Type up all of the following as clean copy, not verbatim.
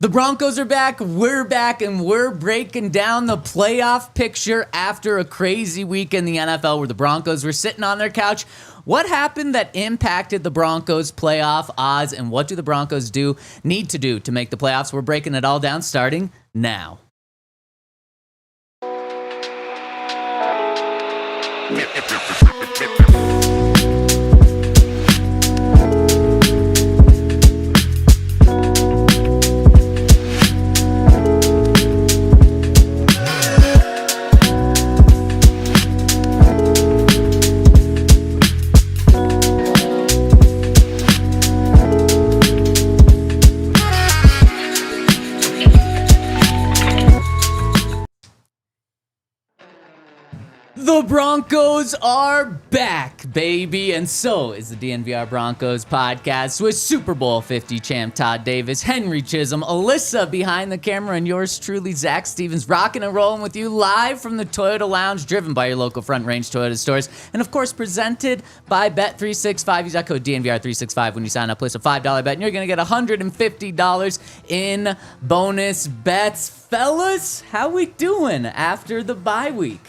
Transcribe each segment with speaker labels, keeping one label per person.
Speaker 1: The Broncos are back, and we're breaking down the playoff picture after a crazy week in the NFL where the Broncos were sitting on their couch. What happened that impacted the Broncos' playoff odds, and what do the Broncos need to do to make the playoffs? We're breaking it all down starting now. The Broncos are back, baby, and so is the DNVR Broncos Podcast with Super Bowl 50 champ Todd Davis, Henry Chisholm, Alyssa behind the camera, and yours truly, Zach Stevens, rocking and rolling with you live from the Toyota Lounge, driven by your local Front Range Toyota stores, and of course, presented by Bet365. Use that code DNVR365 when you sign up. Place a $5 bet, and you're going to get $150 in bonus bets. Fellas, how we doing after the bye week?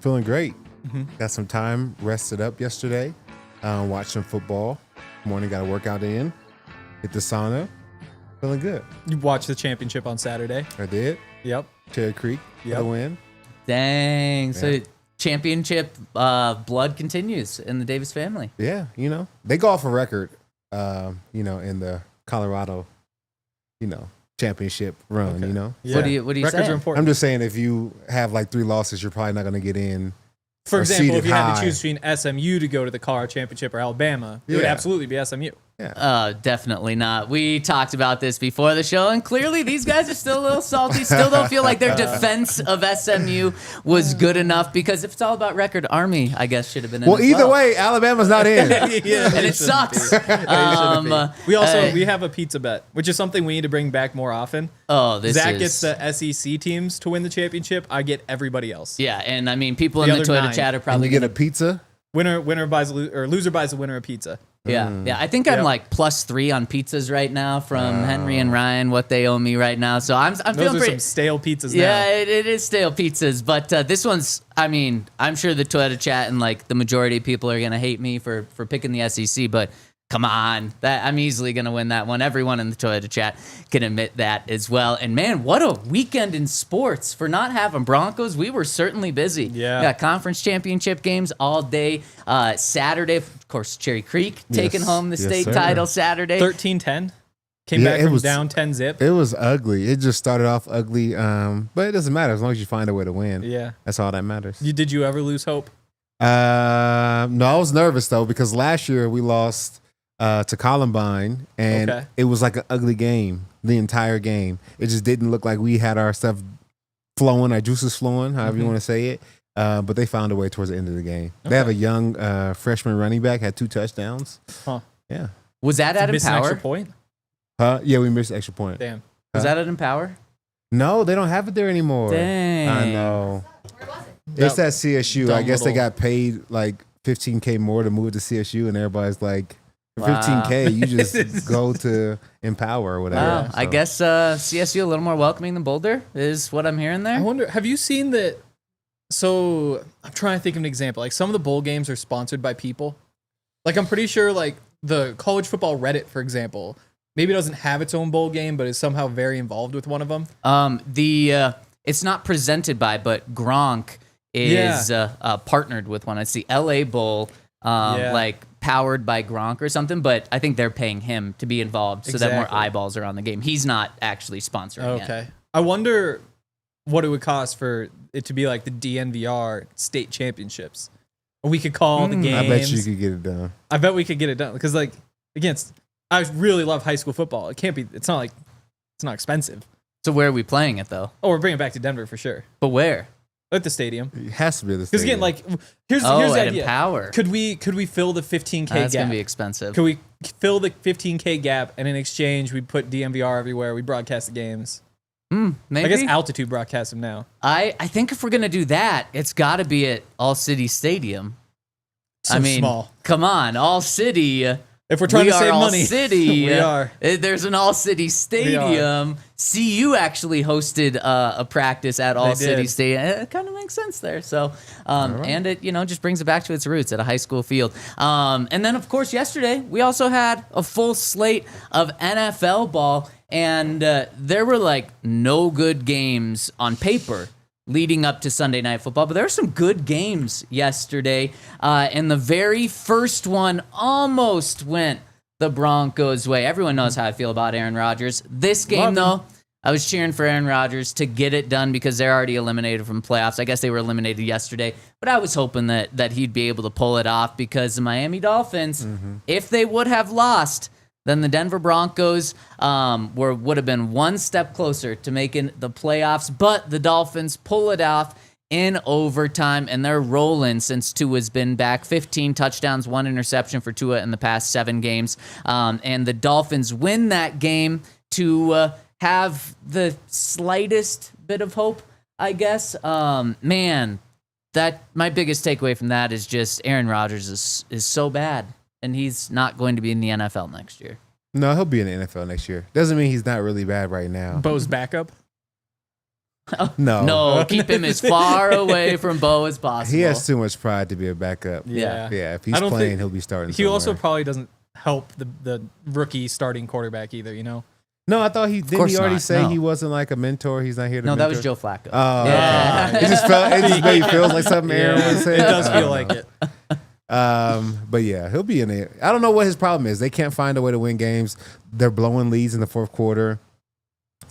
Speaker 2: Feeling great. Got some time, rested up yesterday, watched some football. Morning, got a workout in, hit the sauna. Feeling good.
Speaker 3: You watched the championship on Saturday.
Speaker 2: I did.
Speaker 3: Yep.
Speaker 2: Cherry Creek for the win.
Speaker 1: Dang. So championship blood continues in the Davis family.
Speaker 2: Yeah, they go off a record, in the Colorado, championship run,
Speaker 3: Yeah.
Speaker 1: What do you
Speaker 3: Records
Speaker 1: say?
Speaker 3: are important.
Speaker 2: I'm just saying if you have like 3 losses, you're probably not going to get in.
Speaker 3: For
Speaker 2: or
Speaker 3: example, if
Speaker 2: seated
Speaker 3: you had
Speaker 2: high.
Speaker 3: to choose between SMU to go to the Colorado Championship or Alabama, it would
Speaker 2: Yeah.
Speaker 3: absolutely be SMU.
Speaker 1: Definitely not. We talked about this before the show, and clearly these guys are still a little salty. Still don't feel like their defense of SMU was good enough, because if it's all about record, Army, I guess, should have been in
Speaker 2: Well,
Speaker 1: as
Speaker 2: either way, Alabama's not in.
Speaker 1: and it sucks.
Speaker 3: We have a pizza bet, which is something we need to bring back more often. Zach gets the SEC teams to win the championship. I get everybody else.
Speaker 1: Yeah, and I mean, people
Speaker 3: The
Speaker 1: in the
Speaker 3: other
Speaker 1: Toyota
Speaker 3: 9.
Speaker 1: chat are
Speaker 2: And
Speaker 1: probably
Speaker 2: you get
Speaker 1: gonna,
Speaker 2: a pizza.
Speaker 3: Winner buys loser buys the winner a pizza.
Speaker 1: Yeah. I think I'm
Speaker 3: Yep.
Speaker 1: like +3 on pizzas right now from Henry and Ryan, what they owe me right now. So I'm
Speaker 3: Those
Speaker 1: feeling
Speaker 3: are
Speaker 1: pretty.
Speaker 3: some stale pizzas
Speaker 1: Yeah,
Speaker 3: now.
Speaker 1: it is stale pizzas, but this one's, I mean, I'm sure the Toyota chat and like the majority of people are going to hate me for picking the SEC, but come on, I'm easily going to win that one. Everyone in the Toyota chat can admit that as well. And man, what a weekend in sports for not having Broncos. We were certainly busy.
Speaker 3: Yeah.
Speaker 1: Got conference championship games all day. Saturday, of course, Cherry Creek taking home the
Speaker 2: Yes,
Speaker 1: state
Speaker 2: sir.
Speaker 1: title Saturday.
Speaker 3: 13-10. Came
Speaker 2: Yeah,
Speaker 3: back
Speaker 2: it
Speaker 3: from
Speaker 2: was-
Speaker 3: down 10 zip.
Speaker 2: It was ugly. It just started off ugly, but it doesn't matter as long as you find a way to win.
Speaker 3: Yeah.
Speaker 2: That's all that matters.
Speaker 3: Did you ever lose hope?
Speaker 2: No, I was nervous though because last year we lost to Columbine, and
Speaker 3: Okay.
Speaker 2: it was like an ugly game the entire game. It just didn't look like we had our stuff flowing, our juices flowing, however you want to say it. But they found a way towards the end of the game. They have a young freshman running back, had 2 touchdowns.
Speaker 3: Huh.
Speaker 2: Yeah.
Speaker 1: Was that at
Speaker 3: Missed an extra
Speaker 1: Empower?
Speaker 3: point?
Speaker 2: Yeah, we missed an extra point.
Speaker 3: Damn.
Speaker 1: Was that at Empower?
Speaker 2: No, they don't have it there anymore.
Speaker 1: Dang.
Speaker 2: I know. It's at CSU. I
Speaker 3: Dumb
Speaker 2: guess they
Speaker 3: little-
Speaker 2: got paid like $15K more to move to CSU, and everybody's like, for
Speaker 1: Wow.
Speaker 2: $15K, you just go to Empower or whatever.
Speaker 1: Wow. I
Speaker 2: So-
Speaker 1: guess CSU a little more welcoming than Boulder is what I'm hearing there.
Speaker 3: I wonder, have you seen that? So I'm trying to think of an example. Like some of the bowl games are sponsored by people. Like I'm pretty sure like the college football Reddit, for example, maybe doesn't have its own bowl game, but is somehow very involved with one of them.
Speaker 1: It's not presented by, but Gronk is partnered with one. It's the LA Bowl, like powered by Gronk or something. But I think they're paying him to be involved so that more
Speaker 3: Exactly.
Speaker 1: eyeballs are on the game. He's not actually sponsoring it.
Speaker 3: Okay. I wonder what it would cost for it to be like the DNVR state championships. We could call the games.
Speaker 2: I bet you could get it done.
Speaker 3: I bet we could get it done because like against I really love high school football. It's not like it's not expensive.
Speaker 1: So where are we playing it though?
Speaker 3: Oh, we're bringing it back to Denver for sure.
Speaker 1: But where?
Speaker 3: At the stadium.
Speaker 2: It has to be this.
Speaker 3: Because again, like here's the
Speaker 1: at
Speaker 3: idea.
Speaker 1: Empower.
Speaker 3: Could we fill the 15K
Speaker 1: That's
Speaker 3: gap?
Speaker 1: gonna be expensive.
Speaker 3: Could we fill the 15K gap and in exchange we put DNVR everywhere? We broadcast the games.
Speaker 1: Maybe.
Speaker 3: I guess Altitude broadcasts them now.
Speaker 1: I think if we're gonna do that, it's got to be at All City Stadium.
Speaker 3: So
Speaker 1: I mean,
Speaker 3: small.
Speaker 1: come on, All City.
Speaker 3: If we're trying
Speaker 1: we
Speaker 3: to
Speaker 1: are
Speaker 3: save
Speaker 1: All
Speaker 3: money,
Speaker 1: City.
Speaker 3: we are.
Speaker 1: There's an All City Stadium. CU actually hosted a practice at All City Stadium. It kind of makes sense there. So, and it just brings it back to its roots at a high school field. And then of course yesterday we also had a full slate of NFL ball, and there were like no good games on paper leading up to Sunday Night Football, but there were some good games yesterday. And the very first one almost went the Broncos' way. Everyone knows how I feel about Aaron Rodgers. This game, though, I was cheering for Aaron Rodgers to get it done because they're already eliminated from playoffs. I guess they were eliminated yesterday, but I was hoping that he'd be able to pull it off because the Miami Dolphins, if they would have lost, then the Denver Broncos would have been one step closer to making the playoffs, but the Dolphins pull it off in overtime, and they're rolling since Tua's been back. 15 touchdowns, 1 interception for Tua in the past 7 games, and the Dolphins win that game to have the slightest bit of hope, I guess. Man, my biggest takeaway from that is just Aaron Rodgers is so bad. And he's not going to be in the NFL next year.
Speaker 2: No, he'll be in the NFL next year. Doesn't mean he's not really bad right now.
Speaker 3: Bo's backup?
Speaker 2: No,
Speaker 1: keep him as far away from Bo as possible.
Speaker 2: He has too much pride to be a backup.
Speaker 3: Yeah.
Speaker 2: If he's playing, he'll be starting.
Speaker 3: He also probably doesn't help the rookie starting quarterback either,
Speaker 2: No, I thought he already say
Speaker 1: No.
Speaker 2: he wasn't like a mentor. He's not here to
Speaker 1: No, that
Speaker 2: mentor?
Speaker 1: was Joe Flacco.
Speaker 2: Oh,
Speaker 1: Yeah.
Speaker 2: okay. It just maybe feels like something Aaron would say.
Speaker 3: It does feel like it.
Speaker 2: But yeah, he'll be in it. I don't know what his problem is. They can't find a way to win games. They're blowing leads in the fourth quarter.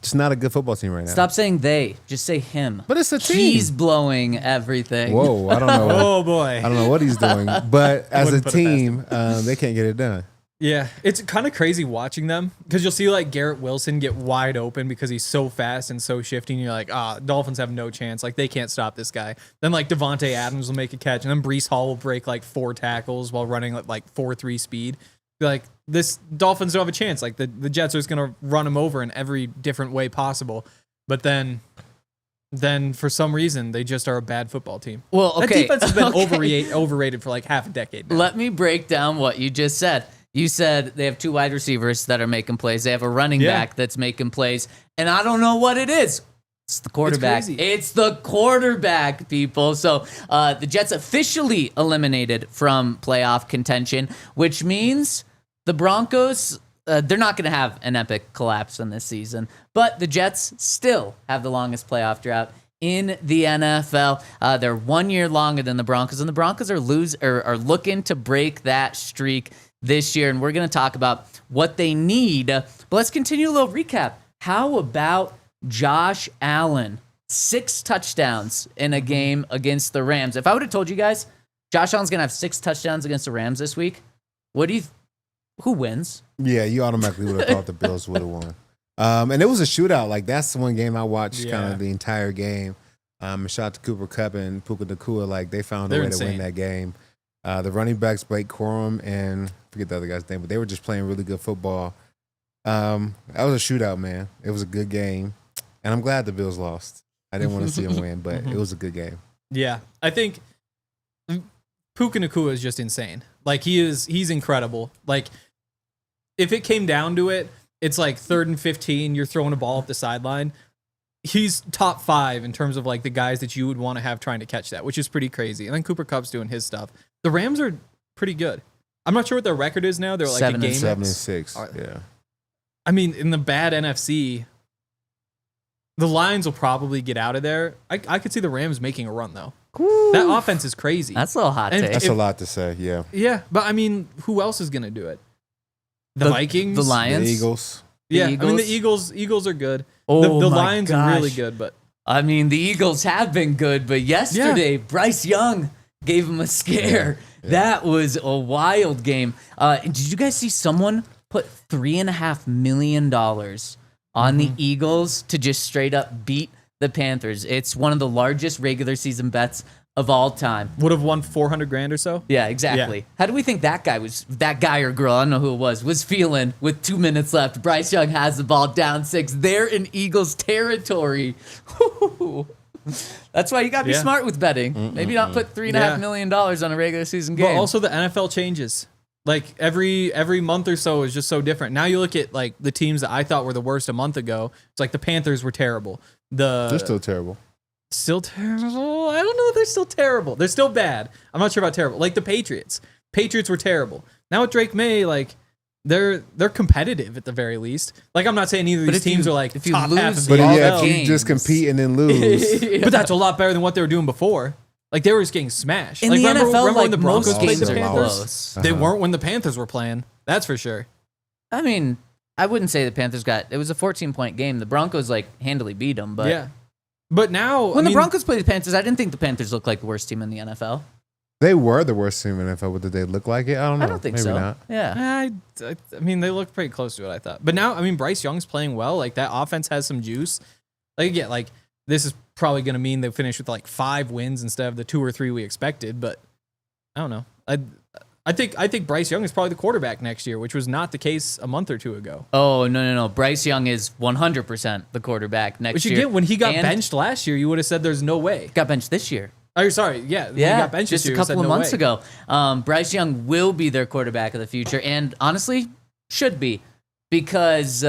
Speaker 2: Just not a good football team right now.
Speaker 1: Stop saying they. Just say him.
Speaker 2: But it's a team.
Speaker 1: He's blowing everything.
Speaker 2: Whoa, I don't know.
Speaker 3: Oh, boy.
Speaker 2: I don't know what he's doing. But as a
Speaker 3: Wouldn't put it past
Speaker 2: team, they can't get it done.
Speaker 3: Yeah, it's kind of crazy watching them because you'll see like Garrett Wilson get wide open because he's so fast and so shifty. And you're like, Dolphins have no chance. Like, they can't stop this guy. Then like Devontae Adams will make a catch, and then Breece Hall will break like 4 tackles while running at like 4.3 speed. You're like, this Dolphins don't have a chance. Like the Jets are just gonna run him over in every different way possible. But then for some reason they just are a bad football team.
Speaker 1: Well, okay.
Speaker 3: That defense has been overrated for like half a decade now.
Speaker 1: Let me break down what you just said. You said they have 2 wide receivers that are making plays. They have a running back that's making plays. And I don't know what it is. It's the quarterback. It's the quarterback, people. So the Jets officially eliminated from playoff contention, which means the Broncos, they're not going to have an epic collapse in this season. But the Jets still have the longest playoff drought in the NFL. They're 1 year longer than the Broncos, and the Broncos are looking to break that streak this year, and we're going to talk about what they need. But let's continue a little recap. How about Josh Allen? 6 touchdowns in a game against the Rams. If I would have told you guys Josh Allen's going to have 6 touchdowns against the Rams this week, who wins?
Speaker 2: Yeah, you automatically would have thought the Bills would have won. And it was a shootout. Like, that's the one game I watched kind of the entire game. Shout out to Cooper Kupp and Puka Nacua. Like, they found a way to win that game. The running backs, Blake Corum and I forget the other guy's name, but they were just playing really good football. That was a shootout, man. It was a good game. And I'm glad the Bills lost. I didn't want to see them win, but it was a good game.
Speaker 3: Yeah, I think Puka Nacua is just insane. Like, he's incredible. Like, if it came down to it, it's like 3rd and 15, you're throwing a ball up the sideline. He's top 5 in terms of like the guys that you would want to have trying to catch that, which is pretty crazy. And then Cooper Kupp's doing his stuff. The Rams are pretty good. I'm not sure what their record is now. They're like
Speaker 1: 7
Speaker 3: a game.
Speaker 2: 7-6. Yeah.
Speaker 3: I mean, in the bad NFC, the Lions will probably get out of there. I could see the Rams making a run though. Ooh. That offense is crazy.
Speaker 1: That's a little hot take.
Speaker 2: That's a lot to say. Yeah.
Speaker 3: Yeah, but I mean, who else is going to do it? The Vikings,
Speaker 1: the Lions,
Speaker 2: the Eagles.
Speaker 3: Yeah,
Speaker 1: Eagles?
Speaker 3: I mean the Eagles are good.
Speaker 1: Oh,
Speaker 3: the
Speaker 1: my
Speaker 3: Lions
Speaker 1: gosh.
Speaker 3: are really good, but
Speaker 1: I mean, the Eagles have been good, but yesterday, Bryce Young gave him a scare. Yeah. That was a wild game. Did you guys see someone put $3.5 million on the Eagles to just straight up beat the Panthers? It's one of the largest regular season bets of all time.
Speaker 3: Would have won $400,000 or so.
Speaker 1: Yeah, exactly. Yeah. How do we think that guy or girl, I don't know who it was feeling with 2 minutes left? Bryce Young has the ball down 6. They're in Eagles territory. That's why you got to be smart with betting. Maybe not put $3.5 million on a regular season game.
Speaker 3: But also the NFL changes. Like every month or so is just so different. Now you look at like the teams that I thought were the worst a month ago. It's like the Panthers were terrible.
Speaker 2: They're still terrible.
Speaker 3: Still terrible? I don't know if they're still terrible. They're still bad. I'm not sure about terrible. Like the Patriots. Patriots were terrible. Now with Drake May, like they're competitive at the very least. Like I'm not saying either of these teams are like
Speaker 1: if you
Speaker 3: top
Speaker 1: lose
Speaker 3: half of
Speaker 2: But
Speaker 3: the
Speaker 2: yeah,
Speaker 3: NFL.
Speaker 2: if you just compete and then lose.
Speaker 3: But that's a lot better than what they were doing before. Like they were just getting smashed.
Speaker 1: In
Speaker 3: like
Speaker 1: the
Speaker 3: remember
Speaker 1: NFL,
Speaker 3: when the Broncos
Speaker 1: most
Speaker 3: played
Speaker 1: games
Speaker 3: the
Speaker 1: are
Speaker 3: Panthers?
Speaker 1: close.
Speaker 3: They weren't when the Panthers were playing. That's for sure.
Speaker 1: I mean, I wouldn't say the Panthers it was a 14-point game. The Broncos like handily beat them, but
Speaker 3: Yeah. But now
Speaker 1: when the Broncos played the Panthers, I didn't think the Panthers looked like the worst team in the NFL.
Speaker 2: They were the worst team in the NFL, but did they look like it? I don't know.
Speaker 1: I don't think
Speaker 2: Maybe
Speaker 1: so.
Speaker 2: not.
Speaker 1: Yeah.
Speaker 3: I mean, they look pretty close to what I thought. But now, I mean, Bryce Young's playing well. Like that offense has some juice. Like again, like this is probably going to mean they finish with like 5 wins instead of the 2 or 3 we expected. But I don't know. I think Bryce Young is probably the quarterback next year, which was not the case a month or 2 ago.
Speaker 1: Oh no! Bryce Young is 100% the quarterback next
Speaker 3: Which
Speaker 1: year.
Speaker 3: again, when he got
Speaker 1: And
Speaker 3: benched last year, you would have said there's no way.
Speaker 1: got benched this year.
Speaker 3: Oh, sorry, yeah, when he
Speaker 1: Yeah,
Speaker 3: got benched
Speaker 1: just
Speaker 3: this year,
Speaker 1: a
Speaker 3: you said
Speaker 1: couple of
Speaker 3: no
Speaker 1: months
Speaker 3: way.
Speaker 1: ago. Bryce Young will be their quarterback of the future, and honestly, should be, because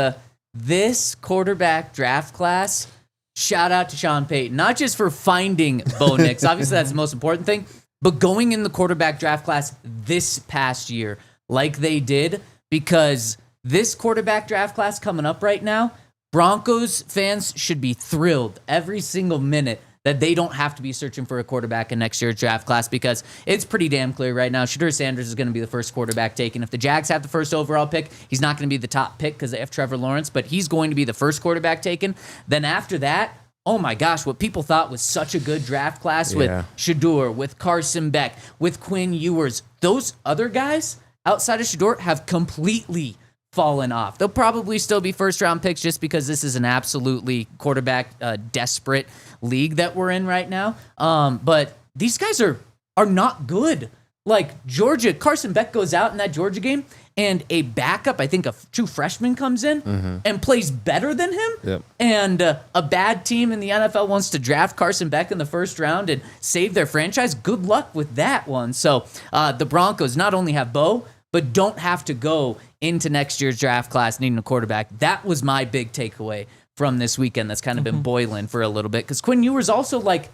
Speaker 1: this quarterback draft class. Shout out to Sean Payton, not just for finding Bo Nix. Obviously, that's the most important thing, but going in the quarterback draft class this past year, like they did, because this quarterback draft class coming up right now, Broncos fans should be thrilled every single minute that they don't have to be searching for a quarterback in next year's draft class, because it's pretty damn clear right now. Shedeur Sanders is going to be the first quarterback taken. If the Jags have the first overall pick, he's not going to be the top pick because they have Trevor Lawrence, but he's going to be the first quarterback taken. Then after that, oh my gosh, what people thought was such a good draft class with Shedeur, with Carson Beck, with Quinn Ewers, those other guys outside of Shedeur have completely fallen off. They'll probably still be first-round picks just because this is an absolutely quarterback-desperate league that we're in right now. But these guys are not good. Like Georgia, Carson Beck goes out in that Georgia game, and a backup, I think a true freshman, comes in and plays better than him.
Speaker 2: Yep.
Speaker 1: And a bad team in the NFL wants to draft Carson Beck in the first round and save their franchise. Good luck with that one. So the Broncos not only have Bo, but don't have to go into next year's draft class needing a quarterback. That was my big takeaway from this weekend that's kind of been boiling for a little bit. Because Quinn Ewers also like,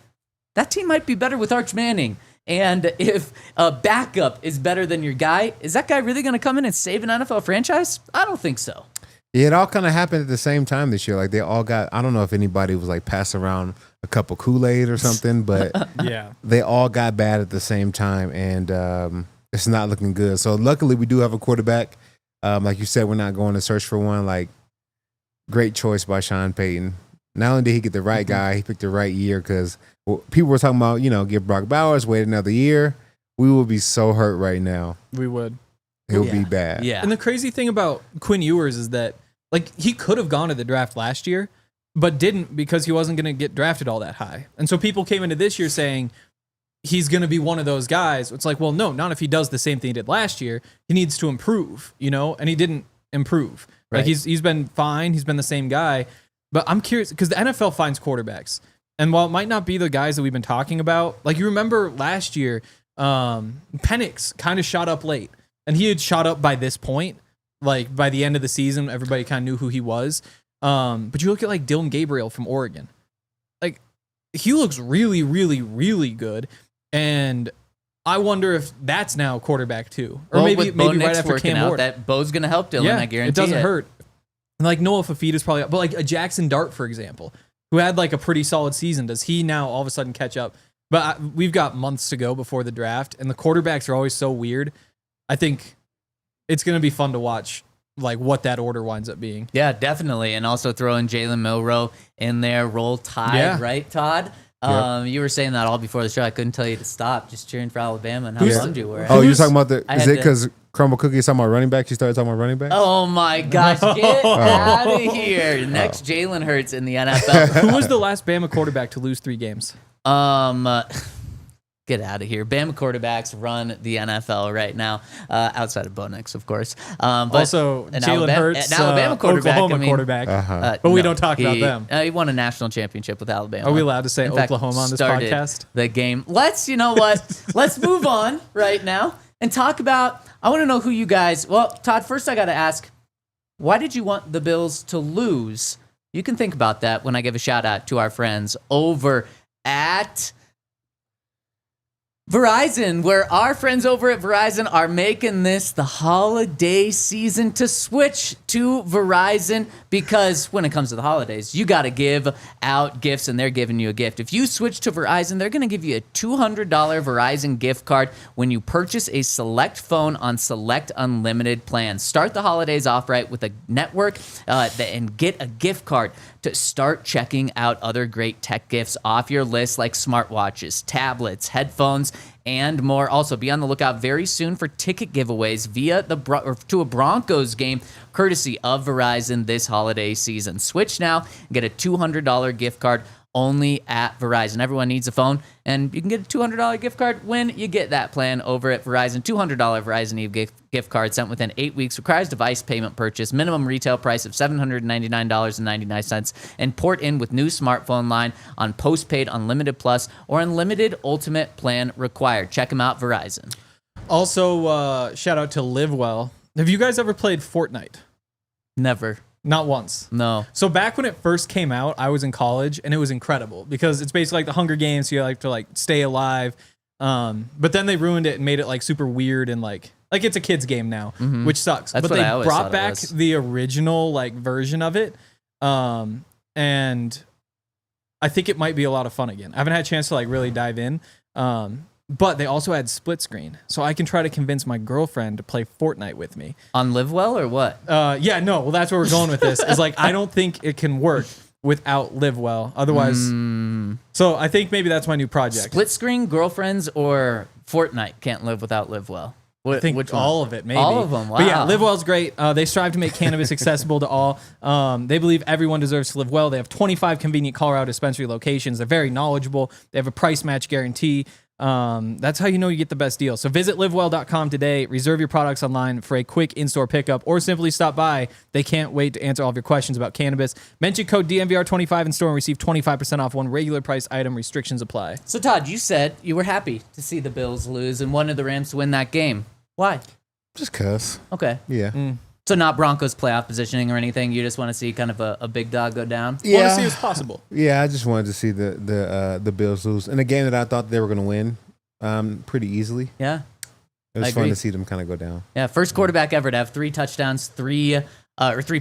Speaker 1: that team might be better with Arch Manning. And if a backup is better than your guy, is that guy really going to come in and save an NFL franchise? I don't think so.
Speaker 2: Yeah, it all kind of happened at the same time this year. Like they all got, I don't know if anybody was like passing around a cup of Kool-Aid or something, but
Speaker 3: Yeah.
Speaker 2: they all got bad at the same time. And it's not looking good. So luckily we do have a quarterback. Like you said, we're not going to search for one. Like, great choice by Sean Payton. Not only did he get the right guy, he picked the right year, because people were talking about, give Brock Bowers, wait another year. We will be so hurt right now.
Speaker 3: We would.
Speaker 2: He'll be bad.
Speaker 1: Yeah.
Speaker 3: And the crazy thing about Quinn Ewers is that, like, he could have gone to the draft last year, but didn't because he wasn't going to get drafted all that high. And so people came into this year saying he's going to be one of those guys. It's like, well, no, not if he does the same thing he did last year. He needs to improve, and he didn't improve.
Speaker 1: Right.
Speaker 3: Like he's been fine. He's been the same guy. But I'm curious because the NFL finds quarterbacks. And while it might not be the guys that we've been talking about, like you remember last year, Penix kind of shot up late. And he had shot up by this point. Like by the end of the season, everybody kind of knew who he was. But you look at like Dylan Gabriel from Oregon. Like he looks really, really, really good. And I wonder if that's now quarterback too. Or maybe right after Cam Ward.
Speaker 1: That Bo's going to help Dylan, I guarantee
Speaker 3: it doesn't hurt. And like Noah Fafita's probably, but like a Jackson Dart, for example, who had like a pretty solid season, does he now all of a sudden catch up? But we've got months to go before the draft, and the quarterbacks are always so weird. I think it's going to be fun to watch like what that order winds up being.
Speaker 1: Yeah, definitely. And also throw in Jalen Milroe in there, roll Tide, right, Todd?
Speaker 2: Yep.
Speaker 1: You were saying that all before the show. I couldn't tell you to stop, just cheering for Alabama and how bummed you were.
Speaker 2: Oh, you're talking about is it because Crumble Cookie is talking about running backs? You started talking about running backs?
Speaker 1: Oh my gosh, get out of here. Next Jalen Hurts in the NFL.
Speaker 3: Who was the last Bama quarterback to lose 3 games?
Speaker 1: Get out of here. Bama quarterbacks run the NFL right now, outside of Bo Nix, of course. But
Speaker 3: also, Jalen Hurts,
Speaker 1: an Alabama quarterback,
Speaker 3: Oklahoma quarterback. But
Speaker 1: no,
Speaker 3: we don't talk about them.
Speaker 1: He won a national championship with Alabama.
Speaker 3: Are we allowed to say
Speaker 1: In fact,
Speaker 3: Oklahoma on this
Speaker 1: started
Speaker 3: podcast?
Speaker 1: The game. Let's move on right now. and talk about, I want to know who you guys, well, Todd, first I got to ask, why did you want the Bills to lose? You can think about that when I give a shout out to our friends over at Verizon, where our friends over at Verizon are making this the holiday season to switch to Verizon, because when it comes to the holidays, you got to give out gifts, and they're giving you a gift. If you switch to Verizon, they're going to give you a $200 Verizon gift card when you purchase a select phone on select unlimited plans. Start the holidays off right with a network and get a gift card to start checking out other great tech gifts off your list, like smartwatches, tablets, headphones, and more. Also, be on the lookout very soon for ticket giveaways via to a Broncos game, courtesy of Verizon this holiday season. Switch now and get a $200 gift card only at Verizon. Everyone needs a phone, and you can get a $200 gift card when you get that plan over at Verizon. $200 Verizon gift card sent within 8 weeks. Requires device payment purchase. Minimum retail price of $799.99. And port in with new smartphone line on postpaid Unlimited Plus or Unlimited Ultimate plan required. Check them out, Verizon.
Speaker 3: Also, shout out to Live Well. Have you guys ever played Fortnite?
Speaker 1: Never.
Speaker 3: Not once.
Speaker 1: No.
Speaker 3: So back when it first came out, I was in college, and it was incredible because it's basically like the Hunger Games. So you like to stay alive. But then they ruined it and made it like super weird and like it's a kid's game now, which sucks.
Speaker 1: That's
Speaker 3: but
Speaker 1: what
Speaker 3: they
Speaker 1: I always
Speaker 3: brought
Speaker 1: thought it
Speaker 3: back
Speaker 1: was.
Speaker 3: the original like version of it. And I think it might be a lot of fun again. I haven't had a chance to like really dive in. But they also had split screen, so I can try to convince my girlfriend to play Fortnite with me.
Speaker 1: On Live Well or what?
Speaker 3: Yeah, no. Well, that's where we're going with this. Is like I don't think it can work without Live Well. Otherwise, so I think maybe that's my new project.
Speaker 1: Split screen, girlfriends, or Fortnite can't live without Live Well?
Speaker 3: I think
Speaker 1: which one?
Speaker 3: all of it, maybe.
Speaker 1: All of them, wow.
Speaker 3: But yeah, Live Well's great. They strive to make cannabis accessible to all. They believe everyone deserves to live well. They have 25 convenient Colorado dispensary locations. They're very knowledgeable. They have a price match guarantee. That's how you know you get the best deal. So visit livewell.com today, reserve your products online for a quick in-store pickup, or simply stop by. They can't wait to answer all of your questions about cannabis. Mention code DNVR25 in store and receive 25% off one regular price item. Restrictions apply.
Speaker 1: So Todd, you said you were happy to see the Bills lose and wanted the Rams to win that game. Why?
Speaker 2: Just cuss.
Speaker 1: Okay.
Speaker 2: Yeah.
Speaker 1: So not Broncos playoff positioning or anything. You just want to see kind of a big dog go down.
Speaker 3: Want to see if it's possible.
Speaker 2: Yeah, I just wanted to see the Bills lose in a game that I thought they were going to win pretty easily.
Speaker 1: Yeah.
Speaker 2: It was
Speaker 1: I
Speaker 2: fun
Speaker 1: agree.
Speaker 2: to see them kind of go down.
Speaker 1: Yeah. First quarterback ever to have 3 touchdowns, 3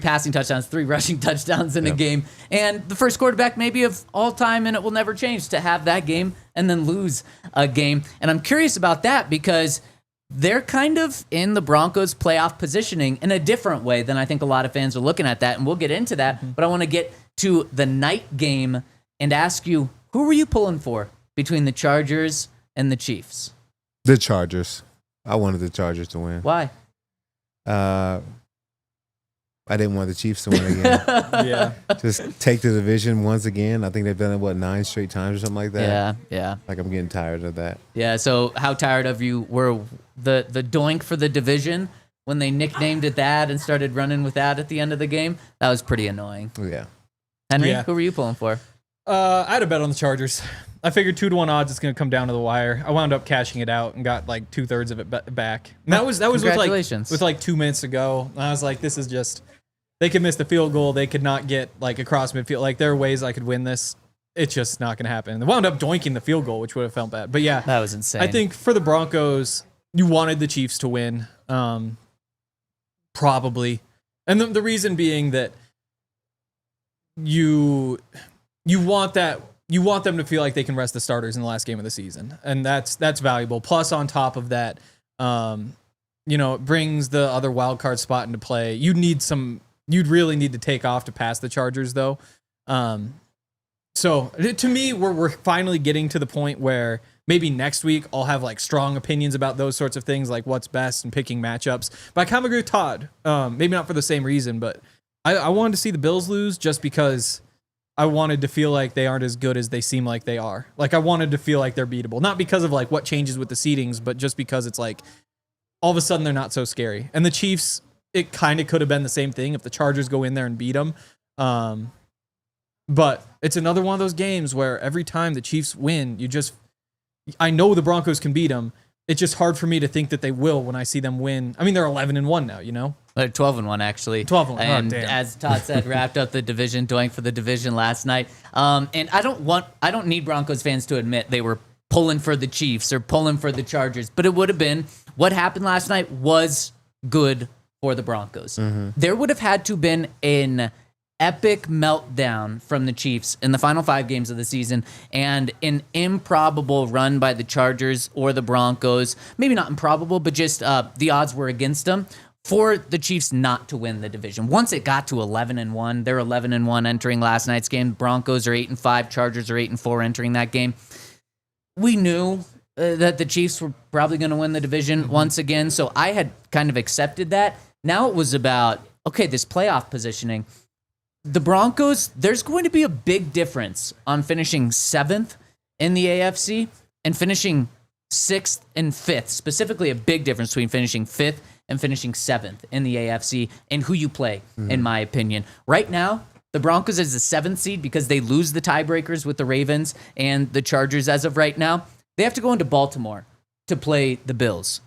Speaker 1: passing touchdowns, 3 rushing touchdowns in a game, and the first quarterback maybe of all time, and it will never change, to have that game and then lose a game. And I'm curious about that because they're kind of in the Broncos playoff positioning in a different way than I think a lot of fans are looking at that, and we'll get into that. But I want to get to the night game and ask you, who were you pulling for between the Chargers and the Chiefs?
Speaker 2: The Chargers. I wanted the Chargers to win.
Speaker 1: Why?
Speaker 2: I didn't want the Chiefs to win again.
Speaker 3: Yeah.
Speaker 2: Just take the division once again. I think they've done it, 9 straight times or something like that?
Speaker 1: Yeah.
Speaker 2: Like, I'm getting tired of that.
Speaker 1: Yeah, so how tired of you were the doink for the division when they nicknamed it that and started running with that at the end of the game? That was pretty annoying.
Speaker 2: Yeah.
Speaker 1: Henry,
Speaker 3: Yeah.
Speaker 1: who were you pulling for?
Speaker 3: I had a bet on the Chargers. I figured 2-1 odds it's going to come down to the wire. I wound up cashing it out and got like 2/3 of it back. And that was
Speaker 1: Congratulations.
Speaker 3: with like 2 minutes to go. And I was like, this is just, they could miss the field goal. They could not get like across midfield. Like, there are ways I could win this. It's just not going to happen. And they wound up doinking the field goal, which would have felt bad. But yeah,
Speaker 1: That was insane.
Speaker 3: I think for the Broncos, you wanted the Chiefs to win, probably, and the reason being that you want them to feel like they can rest the starters in the last game of the season, and that's valuable. Plus, on top of that, it brings the other wild card spot into play. You'd really need to take off to pass the Chargers, though. So to me, we're finally getting to the point where maybe next week I'll have like strong opinions about those sorts of things, like what's best and picking matchups. But I kind of agree with Todd. Maybe not for the same reason, but I wanted to see the Bills lose just because I wanted to feel like they aren't as good as they seem like they are. Like, I wanted to feel like they're beatable, not because of like what changes with the seedings, but just because it's like all of a sudden they're not so scary. And the Chiefs, it kind of could have been the same thing if the Chargers go in there and beat them. But it's another one of those games where every time the Chiefs win, I know the Broncos can beat them, it's just hard for me to think that they will when I see them win. I mean, they're 11-1 now, you know?
Speaker 1: They're 12-1 actually.
Speaker 3: 12-1.
Speaker 1: And
Speaker 3: damn.
Speaker 1: as Todd said, wrapped up the division, doing for the division last night. And I don't need Broncos fans to admit they were pulling for the Chiefs or pulling for the Chargers, but it would have been what happened last night was good for the Broncos. There would have had to been an epic meltdown from the Chiefs in the final 5 games of the season and an improbable run by the Chargers or the Broncos. Maybe not improbable, but just the odds were against them for the Chiefs not to win the division. Once it got to 11-1, they're 11-1 entering last night's game. Broncos are 8-5, Chargers are 8-4 entering that game. We knew that the Chiefs were probably going to win the division once again, so I had kind of accepted that. Now it was about, okay, this playoff positioning. The Broncos, there's going to be a big difference on finishing 7th in the AFC and finishing 6th and 5th. Specifically, a big difference between finishing 5th and finishing 7th in the AFC and who you play, in my opinion. Right now, the Broncos is the 7th seed because they lose the tiebreakers with the Ravens and the Chargers as of right now. They have to go into Baltimore to play the Bills.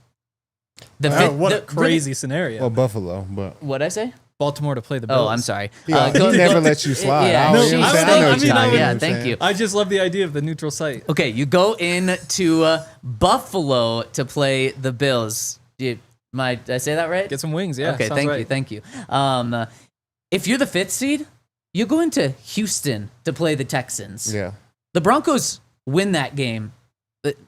Speaker 3: What a crazy scenario.
Speaker 2: Well, Buffalo, but
Speaker 1: What'd I say?
Speaker 3: Baltimore to play the Bills.
Speaker 1: Oh, I'm sorry.
Speaker 2: yeah, he never lets you slide.
Speaker 1: Yeah,
Speaker 2: I
Speaker 1: no,
Speaker 2: know
Speaker 1: I
Speaker 2: what
Speaker 1: was
Speaker 2: you're saying.
Speaker 1: thinking-
Speaker 2: I know what
Speaker 1: yeah,
Speaker 2: you're
Speaker 1: thank
Speaker 2: saying.
Speaker 1: you.
Speaker 3: I just love the idea of the neutral site.
Speaker 1: Okay, you go into Buffalo to play the Bills. Did I say that right?
Speaker 3: Get some wings, yeah.
Speaker 1: Okay,
Speaker 3: sounds
Speaker 1: thank you. If you're the 5th seed, you go into Houston to play the Texans.
Speaker 2: Yeah.
Speaker 1: The Broncos win that game,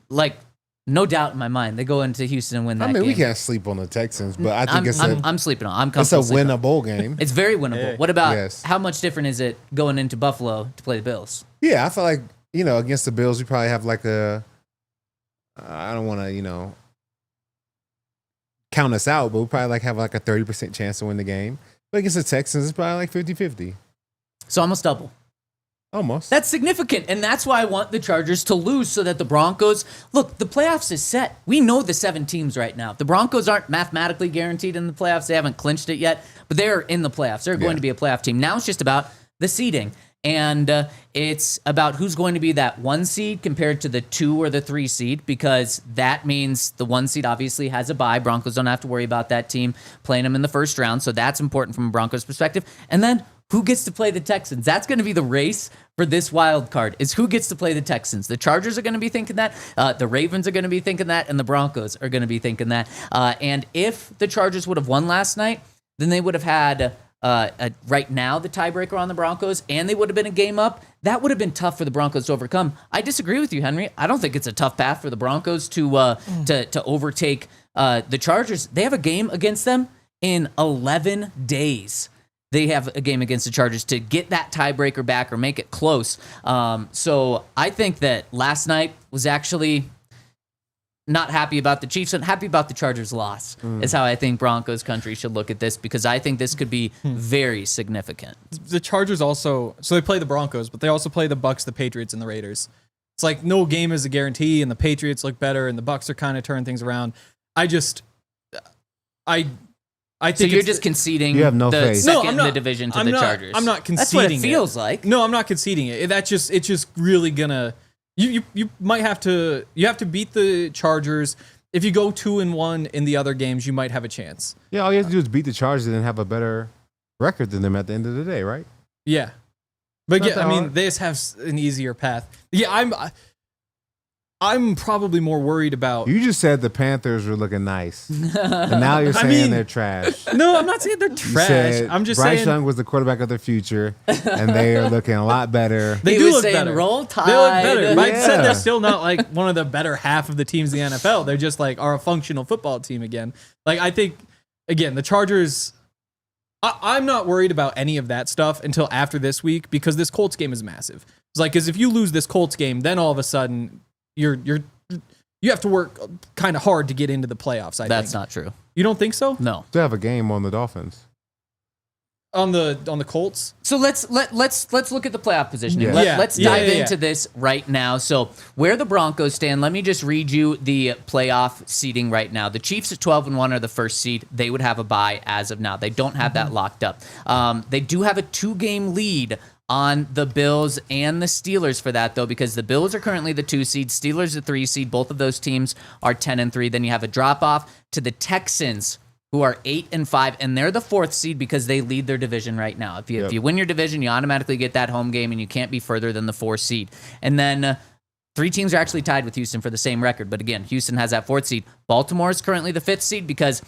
Speaker 1: like no doubt in my mind. They go into Houston and win that
Speaker 2: I mean,
Speaker 1: game.
Speaker 2: we can't sleep on the Texans, but I think
Speaker 1: I'm sleeping on. I'm
Speaker 2: it's a
Speaker 1: comfortable sleeping on.
Speaker 2: winnable game.
Speaker 1: It's very winnable.
Speaker 3: Hey.
Speaker 1: What about
Speaker 2: Yes.
Speaker 1: how much different is it going into Buffalo to play the Bills?
Speaker 2: Yeah, I feel like, against the Bills, we probably have like I don't want to, count us out, but we probably have like a 30% chance to win the game. But against the Texans, it's probably like 50-50.
Speaker 1: So almost double.
Speaker 2: Almost.
Speaker 1: That's significant, and that's why I want the Chargers to lose so that the Broncos... Look, the playoffs is set. We know the 7 teams right now. The Broncos aren't mathematically guaranteed in the playoffs. They haven't clinched it yet, but they're in the playoffs. They're going to be a playoff team. Now it's just about the seeding, and it's about who's going to be that 1 seed compared to the 2 or the 3 seed, because that means the 1 seed obviously has a bye. Broncos don't have to worry about that team playing them in the first round, so that's important from a Broncos perspective. And then who gets to play the Texans? That's going to be the race for this wild card, is who gets to play the Texans. The Chargers are going to be thinking that. The Ravens are going to be thinking that. And the Broncos are going to be thinking that. And if the Chargers would have won last night, then they would have had, right now, the tiebreaker on the Broncos, and they would have been a game up. That would have been tough for the Broncos to overcome. I disagree with you, Henry. I don't think it's a tough path for the Broncos to overtake the Chargers. They have a game against them in 11 days. They have a game against the Chargers to get that tiebreaker back or make it close. So I think that last night was actually not happy about the Chiefs and happy about the Chargers' loss is how I think Broncos Country should look at this, because I think this could be very significant.
Speaker 3: The Chargers also... So they play the Broncos, but they also play the Bucks, the Patriots, and the Raiders. It's like no game is a guarantee, and the Patriots look better, and the Bucks are kind of turning things around. I think
Speaker 1: So you're just conceding
Speaker 2: You have no
Speaker 1: the
Speaker 2: faith.
Speaker 1: second
Speaker 3: No,
Speaker 1: in the division to the Chargers.
Speaker 3: I'm not conceding.
Speaker 1: That's what it feels like.
Speaker 3: No, I'm not conceding it. It's just really gonna. You might have to. You have to beat the Chargers. If you go 2-1 in the other games, you might have a chance.
Speaker 2: Yeah, all you have to do is beat the Chargers and have a better record than them at the end of the day, right?
Speaker 3: Yeah, but
Speaker 2: Not
Speaker 3: yeah,
Speaker 2: that
Speaker 3: I mean,
Speaker 2: hard.
Speaker 3: they just have an easier path. Yeah, I'm probably more worried about.
Speaker 2: You just said the Panthers were looking nice, and now you're saying
Speaker 3: mean-
Speaker 2: they're trash.
Speaker 3: No, I'm not saying they're
Speaker 2: You
Speaker 3: trash.
Speaker 2: said
Speaker 3: I'm just
Speaker 2: Bryce
Speaker 3: saying
Speaker 2: Young was the quarterback of the future, and they are looking a lot better.
Speaker 3: they
Speaker 1: He
Speaker 3: do
Speaker 1: was
Speaker 3: look
Speaker 1: saying
Speaker 3: better.
Speaker 1: Roll
Speaker 3: They look better.
Speaker 1: Tide.
Speaker 3: Mike said
Speaker 2: Yeah.
Speaker 3: they're still not like one of the better half of the teams in the NFL. They're just like are a functional football team again. Like I think, again, the Chargers. I'm not worried about any of that stuff until after this week, because this Colts game is massive. It's like, because if you lose this Colts game, then all of a sudden you have to work kind of hard to get into the playoffs. I
Speaker 1: That's
Speaker 3: think.
Speaker 1: not true.
Speaker 3: You don't think so?
Speaker 1: No.
Speaker 2: They have a game on the Dolphins.
Speaker 3: On the Colts.
Speaker 1: So let's look at the playoff positioning.
Speaker 2: Yeah.
Speaker 1: Let's dive into this right now. So where the Broncos stand, let me just read you the playoff seeding right now. The Chiefs at 12-1 are the first seed. They would have a bye as of now. They don't have that locked up. They do have a 2-game lead on the Bills and the Steelers for that, though, because the Bills are currently the 2 seed, Steelers the 3 seed. Both of those teams are 10-3. Then you have a drop off to the Texans, who are 8-5, and they're the 4th seed because they lead their division right now. If you win your division, you automatically get that home game, and you can't be further than the 4th seed. And then 3 teams are actually tied with Houston for the same record, but again, Houston has that 4th seed. Baltimore is currently the 5th seed because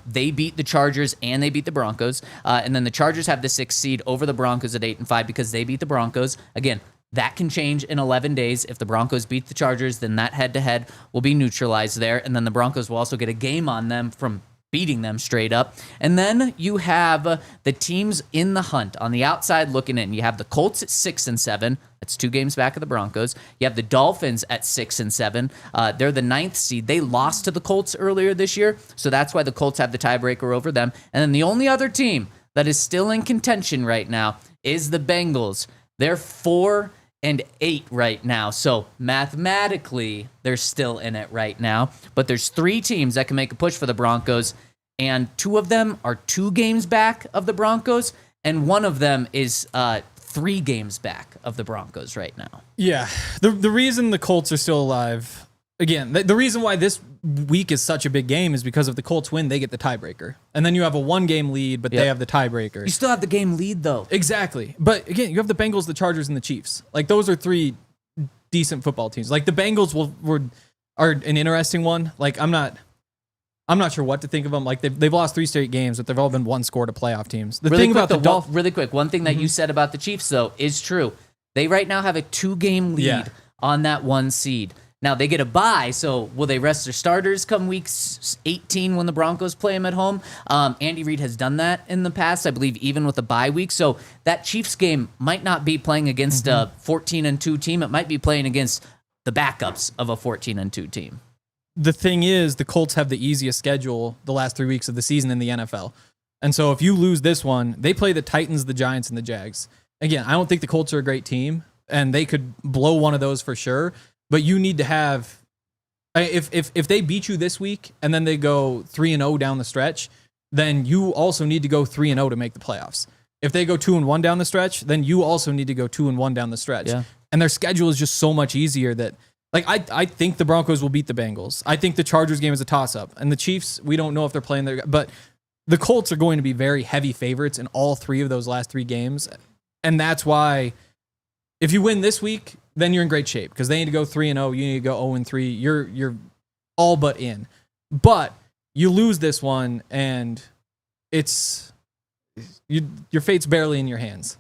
Speaker 1: they beat the Chargers and they beat the Broncos, and then the Chargers have the 6th seed over the Broncos at 8-5 because they beat the Broncos. Again, that can change in 11 days. If the Broncos beat the Chargers, then that head-to-head will be neutralized there, and then the Broncos will also get a game on them from beating them straight up. And then you have the teams in the hunt on the outside looking in. You have the Colts at 6-7. That's 2 games back of the Broncos. You have the Dolphins at 6-7. They're the 9th seed. They lost to the Colts earlier this year, so that's why the Colts have the tiebreaker over them. And then the only other team that is still in contention right now is the Bengals. They're 4-8 right now. So mathematically, they're still in it right now. But there's 3 teams that can make a push for the Broncos, and 2 of them are 2 games back of the Broncos, and 1 of them is 3 games back of the Broncos right now.
Speaker 3: Yeah. The reason the Colts are still alive, again, the reason why this week is such a big game is because if the Colts win, they get the tiebreaker. And then you have a 1-game lead, but they have the tiebreaker.
Speaker 1: You still have the game lead, though.
Speaker 3: Exactly. But again, you have the Bengals, the Chargers, and the Chiefs. Like, those are 3 decent football teams. Like, the Bengals are an interesting one. Like, I'm not sure what to think of them. Like, they've lost 3 straight games, but they've all been 1-score to playoff teams. The
Speaker 1: really
Speaker 3: thing
Speaker 1: quick,
Speaker 3: about the Dolphins,
Speaker 1: really quick, one thing that you said about the Chiefs, though, is true. They right now have a 2-game lead on that 1 seed. Now, they get a bye, so will they rest their starters come week 18 when the Broncos play them at home? Andy Reid has done that in the past, I believe, even with a bye week. So that Chiefs game might not be playing against a 14-2 team. It might be playing against the backups of a 14-2 team.
Speaker 3: The thing is, the Colts have the easiest schedule the last 3 weeks of the season in the NFL. And so if you lose this one, they play the Titans, the Giants, and the Jags. Again, I don't think the Colts are a great team, and they could blow one of those for sure. But you need to have, if they beat you this week and then they go 3-0 down the stretch, then you also need to go 3-0 to make the playoffs. If they go 2-1 down the stretch, then you also need to go 2-1 down the stretch. Yeah. And their schedule is just so much easier that, like, I think the Broncos will beat the Bengals. I think the Chargers game is a toss-up. And the Chiefs, we don't know if they're playing their, but the Colts are going to be very heavy favorites in all 3 of those last 3 games. And that's why if you win this week, then you're in great shape because they need to go 3-0. You need to go 0-3. You're all but in. But you lose this one, and your fate's barely in your hands.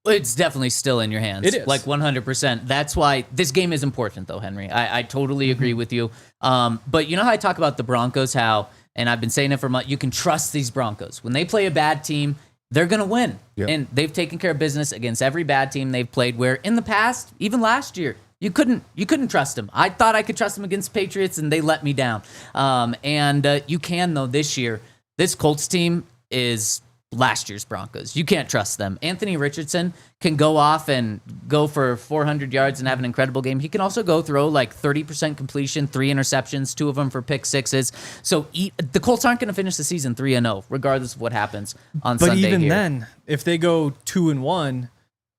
Speaker 1: It's definitely still in your hands.
Speaker 3: It is.
Speaker 1: Like 100%. That's why this game is important, though, Henry. I totally agree with you. But you know how I talk about the Broncos, how, and I've been saying it for months, you can trust these Broncos. When they play a bad team, they're going to win. Yep. And they've taken care of business against every bad team they've played, where in the past, even last year, you couldn't trust them. I thought I could trust them against Patriots, and they let me down. And you can, though, this year. This Colts team is last year's Broncos. You can't trust them. Anthony Richardson can go off and go for 400 yards and have an incredible game. He can also go throw like 30% completion, 3 interceptions, 2 of them for pick sixes. So the Colts aren't going to finish the season 3-0, regardless of what happens on Sunday.
Speaker 3: But even
Speaker 1: here.
Speaker 3: then, if they go 2-1,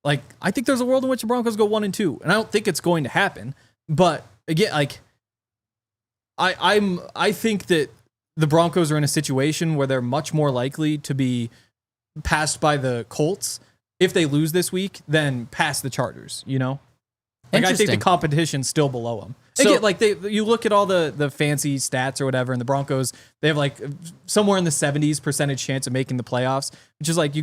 Speaker 3: like, I think there's a world in which the Broncos go 1-2, and I don't think it's going to happen. But again, like, I think that the Broncos are in a situation where they're much more likely to be passed by the Colts if they lose this week than past the Chargers, you know? Like, I think the competition's still below them. So, again, like, you look at all the fancy stats or whatever, and the Broncos, they have like somewhere in the 70s percentage chance of making the playoffs, which is like,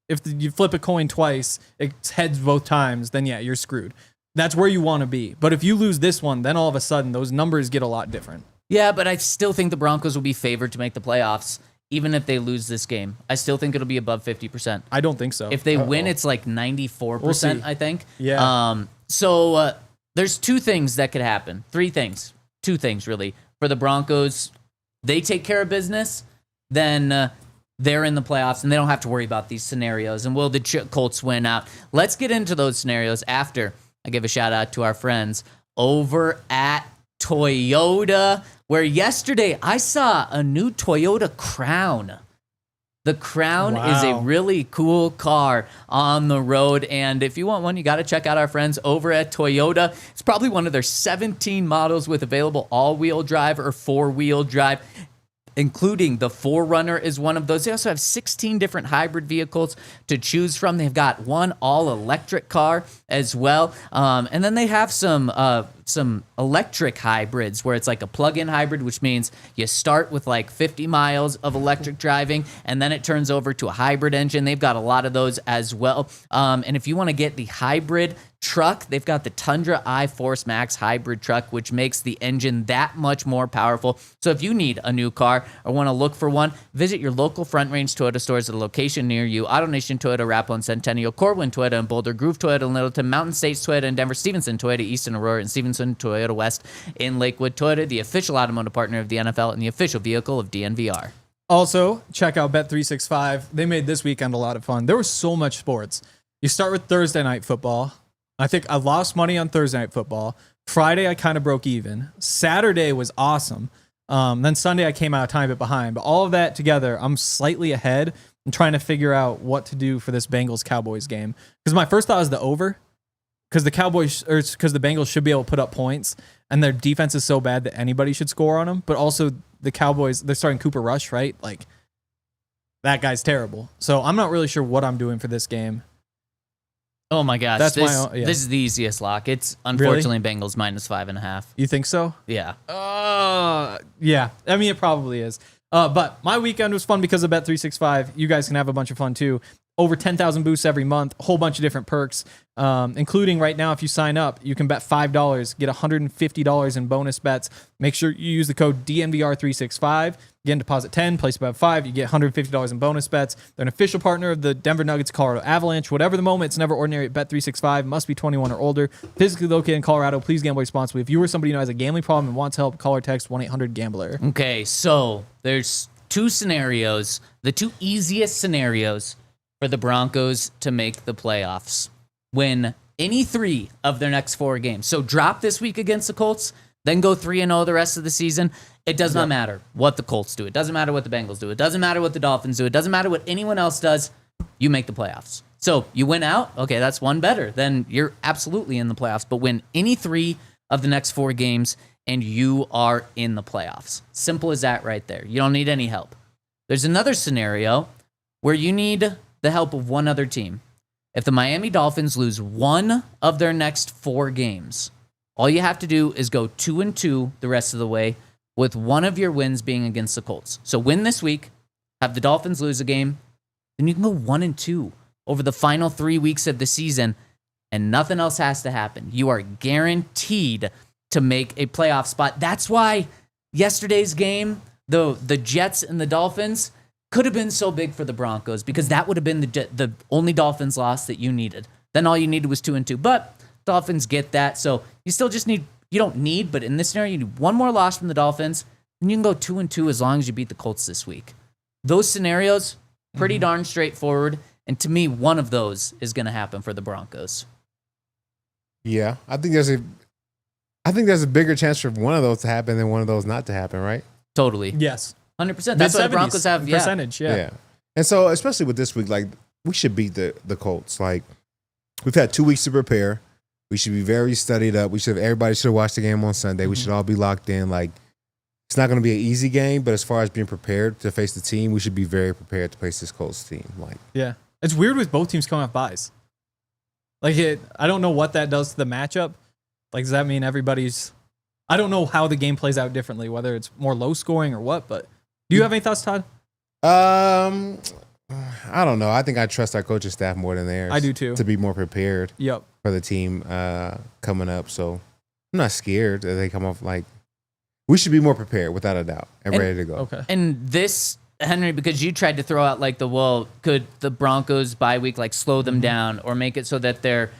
Speaker 3: if you flip a coin twice, it's heads both times, then yeah, you're screwed. That's where you want to be. But if you lose this one, then all of a sudden those numbers get a lot different.
Speaker 1: Yeah, but I still think the Broncos will be favored to make the playoffs, even if they lose this game. I still think it'll be above 50%.
Speaker 3: I don't think so.
Speaker 1: If they win, it's like 94%,
Speaker 3: We'll
Speaker 1: I think.
Speaker 3: Yeah.
Speaker 1: So there's 2 things that could happen. 3 things. 2 things, really. For the Broncos, they take care of business, then they're in the playoffs and they don't have to worry about these scenarios. And will the Colts win out? Let's get into those scenarios after I give a shout out to our friends over at Toyota, where yesterday I saw a new Toyota Crown. The Crown is a really cool car on the road, and if you want one, you got to check out our friends over at Toyota. It's probably one of their 17 models with available all-wheel drive or four-wheel drive, including the 4Runner is one of those. They also have 16 different hybrid vehicles to choose from. They've got one all-electric car as well, and then they have some electric hybrids where it's like a plug-in hybrid, which means you start with like 50 miles of electric driving and then it turns over to a hybrid engine. They've got a lot of those as well. And if you want to get the hybrid truck, they've got the Tundra iForce Max hybrid truck, which makes the engine that much more powerful. So if you need a new car or want to look for one, visit your local Front Range Toyota stores at a location near you. AutoNation Toyota, Arapahoe and Centennial, Corwin Toyota and Boulder, Groove Toyota and Littleton, Mountain States Toyota and Denver, Stevenson Toyota, Easton, Aurora, and Stevenson Toyota West in Lakewood. Toyota, the official automotive partner of the NFL and the official vehicle of DNVR.
Speaker 3: Also, check out Bet365. They made this weekend a lot of fun. There was so much sports. You start with Thursday night football. I think I lost money on Thursday night football. Friday, I kind of broke even. Saturday was awesome. Then Sunday, I came out a tiny bit behind. But all of that together, I'm slightly ahead. I'm trying to figure out what to do for this Bengals-Cowboys game. Because my first thought is the over. Because the Bengals should be able to put up points. And their defense is so bad that anybody should score on them. But also, the Cowboys, they're starting Cooper Rush, right? Like, that guy's terrible. So I'm not really sure what I'm doing for this game.
Speaker 1: Oh my gosh,
Speaker 3: That's
Speaker 1: this is the easiest lock. It's unfortunately Bengals minus 5.5.
Speaker 3: You think so?
Speaker 1: Yeah.
Speaker 3: Yeah. I mean, it probably is. But my weekend was fun because of Bet365. You guys can have a bunch of fun too. Over 10,000 boosts every month, a whole bunch of different perks, including right now, if you sign up, you can bet $5, get $150 in bonus bets. Make sure you use the code DNVR365. Again, deposit 10, place about 5, you get $150 in bonus bets. They're an official partner of the Denver Nuggets, Colorado Avalanche. Whatever the moment, it's never ordinary at Bet365. Must be 21 or older. Physically located in Colorado. Please gamble responsibly. If you or somebody you know has a gambling problem and wants help, call or text 1-800-GAMBLER.
Speaker 1: Okay, so there's two scenarios, the two easiest scenarios for the Broncos to make the playoffs. Win any 3 of their next 4 games. So drop this week against the Colts, then go 3-0 the rest of the season. It does not matter what the Colts do. It doesn't matter what the Bengals do. It doesn't matter what the Dolphins do. It doesn't matter what anyone else does. You make the playoffs. So you win out. Okay, that's one better. Then you're absolutely in the playoffs. But win any 3 of the next 4 games, and you are in the playoffs. Simple as that right there. You don't need any help. There's another scenario where you need the help of one other team. If the Miami Dolphins lose 1 of their next 4 games, all you have to do is go 2-2 the rest of the way, with one of your wins being against the Colts. So win this week, have the Dolphins lose a game, then you can go 1-2 over the final 3 weeks of the season, and nothing else has to happen. You are guaranteed to make a playoff spot. That's why yesterday's game, the Jets and the Dolphins, could have been so big for the Broncos, because that would have been the only Dolphins loss that you needed. Then all you needed was 2-2. But Dolphins get that, so you still just need, you don't need, but in this scenario, you need one more loss from the Dolphins, and you can go 2-2 as long as you beat the Colts this week. Those scenarios, pretty darn straightforward, and to me, one of those is going to happen for the Broncos.
Speaker 2: Yeah, I think there's a bigger chance for one of those to happen than one of those not to happen, right?
Speaker 1: Totally.
Speaker 3: Yes.
Speaker 1: 100%. That's what the Broncos have. Yeah.
Speaker 3: Percentage, yeah.
Speaker 2: And so, especially with this week, like, we should beat the Colts. Like, we've had 2 weeks to prepare. We should be very studied up. Everybody should have watched the game on Sunday. We should all be locked in. Like, it's not going to be an easy game, but as far as being prepared to face the team, we should be very prepared to face this Colts team. Like,
Speaker 3: yeah, it's weird with both teams coming off buys. Like, I don't know what that does to the matchup. Like, does that mean everybody's? I don't know how the game plays out differently, whether it's more low scoring or what. But do you have any thoughts, Todd?
Speaker 2: I don't know. I think I trust our coaching staff more than theirs.
Speaker 3: I do too.
Speaker 2: To be more prepared.
Speaker 3: Yep.
Speaker 2: For the team coming up, so I'm not scared that they come off. Like, we should be more prepared without a doubt and ready to go.
Speaker 3: Okay.
Speaker 1: And this, Henry, because you tried to throw out like could the Broncos bye week like slow them down or make it so that they're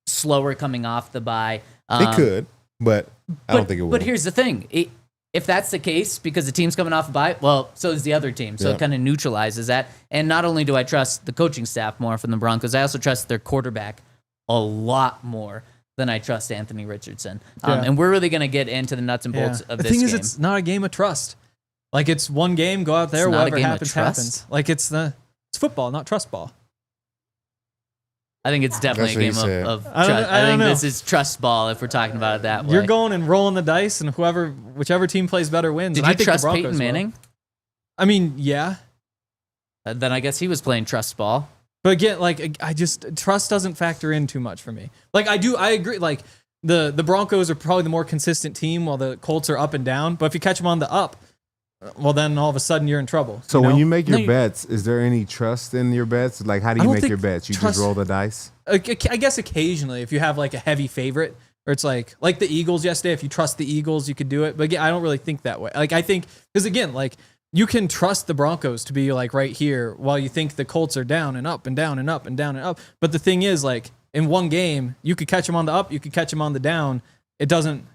Speaker 1: slower coming off the bye?
Speaker 2: They could, but I don't think it would.
Speaker 1: But here's the thing. if that's the case, because the team's coming off a bye, well, so is the other team. So
Speaker 2: Yeah.
Speaker 1: it kind of neutralizes that. And not only do I trust the coaching staff more from the Broncos, I also trust their quarterback a lot more than I trust Anthony Richardson.
Speaker 3: Yeah.
Speaker 1: And we're really going to get into the nuts and bolts of
Speaker 3: the
Speaker 1: this
Speaker 3: thing
Speaker 1: game.
Speaker 3: is, it's not a game of trust. Like, it's one game, go out there,
Speaker 1: It's not a
Speaker 3: whatever
Speaker 1: game of
Speaker 3: happens,
Speaker 1: trust?
Speaker 3: happens. Like, it's football, not trust ball.
Speaker 1: I think it's definitely a
Speaker 2: That's
Speaker 1: game
Speaker 2: what he
Speaker 1: of
Speaker 2: said.
Speaker 1: trust. I
Speaker 3: don't
Speaker 1: think
Speaker 3: know.
Speaker 1: this is trust ball if we're talking about it that way.
Speaker 3: You're going and rolling the dice, and whichever team plays better wins.
Speaker 1: Did
Speaker 3: and I
Speaker 1: you
Speaker 3: think the
Speaker 1: trust
Speaker 3: Broncos
Speaker 1: Peyton
Speaker 3: will.
Speaker 1: Manning?
Speaker 3: I mean, yeah.
Speaker 1: Then I guess he was playing trust ball.
Speaker 3: But again, like, trust doesn't factor in too much for me. Like, I agree. Like, the Broncos are probably the more consistent team while the Colts are up and down. But if you catch them on the up, well, then all of a sudden you're in trouble.
Speaker 2: So when
Speaker 3: know?
Speaker 2: you make
Speaker 1: No,
Speaker 2: your bets, is there any trust in your bets? Like, how do
Speaker 3: I
Speaker 2: you
Speaker 3: don't
Speaker 2: make
Speaker 3: think
Speaker 2: your bets? You
Speaker 3: trust-
Speaker 2: just roll the dice?
Speaker 3: I guess occasionally if you have like a heavy favorite, or it's like the Eagles yesterday, if you trust the Eagles, you could do it. But again, I don't really think that way. Like, I think, because again, like, you can trust the Broncos to be like right here while you think the Colts are down and up and down and up and down and up. But the thing is, like, in one game, you could catch them on the up, you could catch them on the down. It doesn't,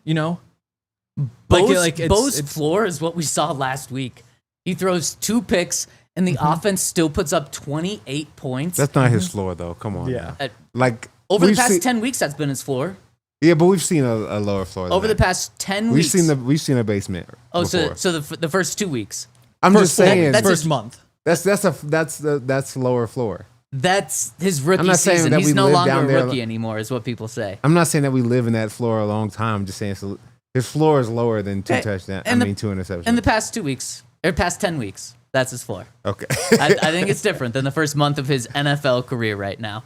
Speaker 1: Bo's floor is what we saw last week. He throws 2 picks, and the offense still puts up 28 points.
Speaker 2: That's not his floor, though. Come on.
Speaker 3: Yeah.
Speaker 2: now. Like,
Speaker 1: Over the
Speaker 2: we've
Speaker 1: past
Speaker 2: seen-
Speaker 1: 10 weeks, that's been his floor.
Speaker 2: Yeah, but we've seen a lower floor. Than
Speaker 1: Over the
Speaker 2: that.
Speaker 1: past 10
Speaker 2: we've
Speaker 1: weeks.
Speaker 2: we've seen a basement.
Speaker 1: Oh,
Speaker 2: before.
Speaker 1: so the first 2 weeks.
Speaker 2: I'm just saying
Speaker 1: that's
Speaker 3: first
Speaker 1: his-
Speaker 3: month.
Speaker 2: that's lower floor.
Speaker 1: That's his rookie
Speaker 2: I'm not saying
Speaker 1: season.
Speaker 2: that
Speaker 1: He's
Speaker 2: we
Speaker 1: no
Speaker 2: live
Speaker 1: longer
Speaker 2: down
Speaker 1: a
Speaker 2: there.
Speaker 1: rookie anymore, is what people say.
Speaker 2: I'm not saying that we live in that floor a long time. I'm just saying his floor is lower than 2 touchdowns.
Speaker 1: and the-
Speaker 2: 2 interceptions.
Speaker 1: In the past 2 weeks, or past 10 weeks, that's his floor.
Speaker 2: Okay.
Speaker 1: I think it's different than the first month of his NFL career right now.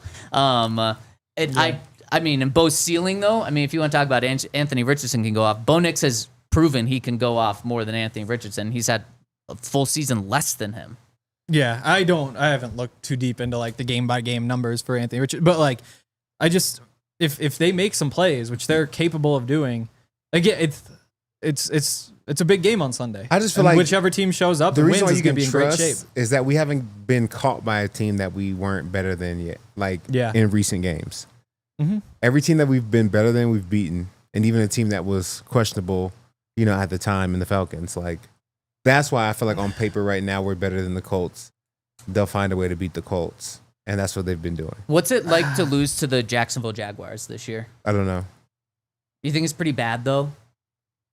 Speaker 1: I mean, in Bo's ceiling, though, I mean, if you want to talk about Anthony Richardson can go off, Bo Nix has proven he can go off more than Anthony Richardson. He's had a full season less than him.
Speaker 3: Yeah, I haven't looked too deep into like the game by game numbers for Anthony Richardson, but like, I just, if they make some plays, which they're capable of doing, again, it's a big game on Sunday.
Speaker 2: I just feel
Speaker 3: And
Speaker 2: like
Speaker 3: whichever team shows up
Speaker 2: the
Speaker 3: and
Speaker 2: reason
Speaker 3: wins
Speaker 2: why
Speaker 3: is
Speaker 2: you
Speaker 3: going
Speaker 2: can
Speaker 3: to be in great shape.
Speaker 2: trust is that we haven't been caught by a team that we weren't better than yet. Like
Speaker 3: Yeah.
Speaker 2: in recent games,
Speaker 3: Mhm.
Speaker 2: every team that we've been better than, we've beaten, and even a team that was questionable, at the time in the Falcons. Like that's why I feel like on paper right now we're better than the Colts. They'll find a way to beat the Colts, and that's what they've been doing.
Speaker 1: What's it like to lose to the Jacksonville Jaguars this year?
Speaker 2: I don't know.
Speaker 1: You think it's pretty bad, though?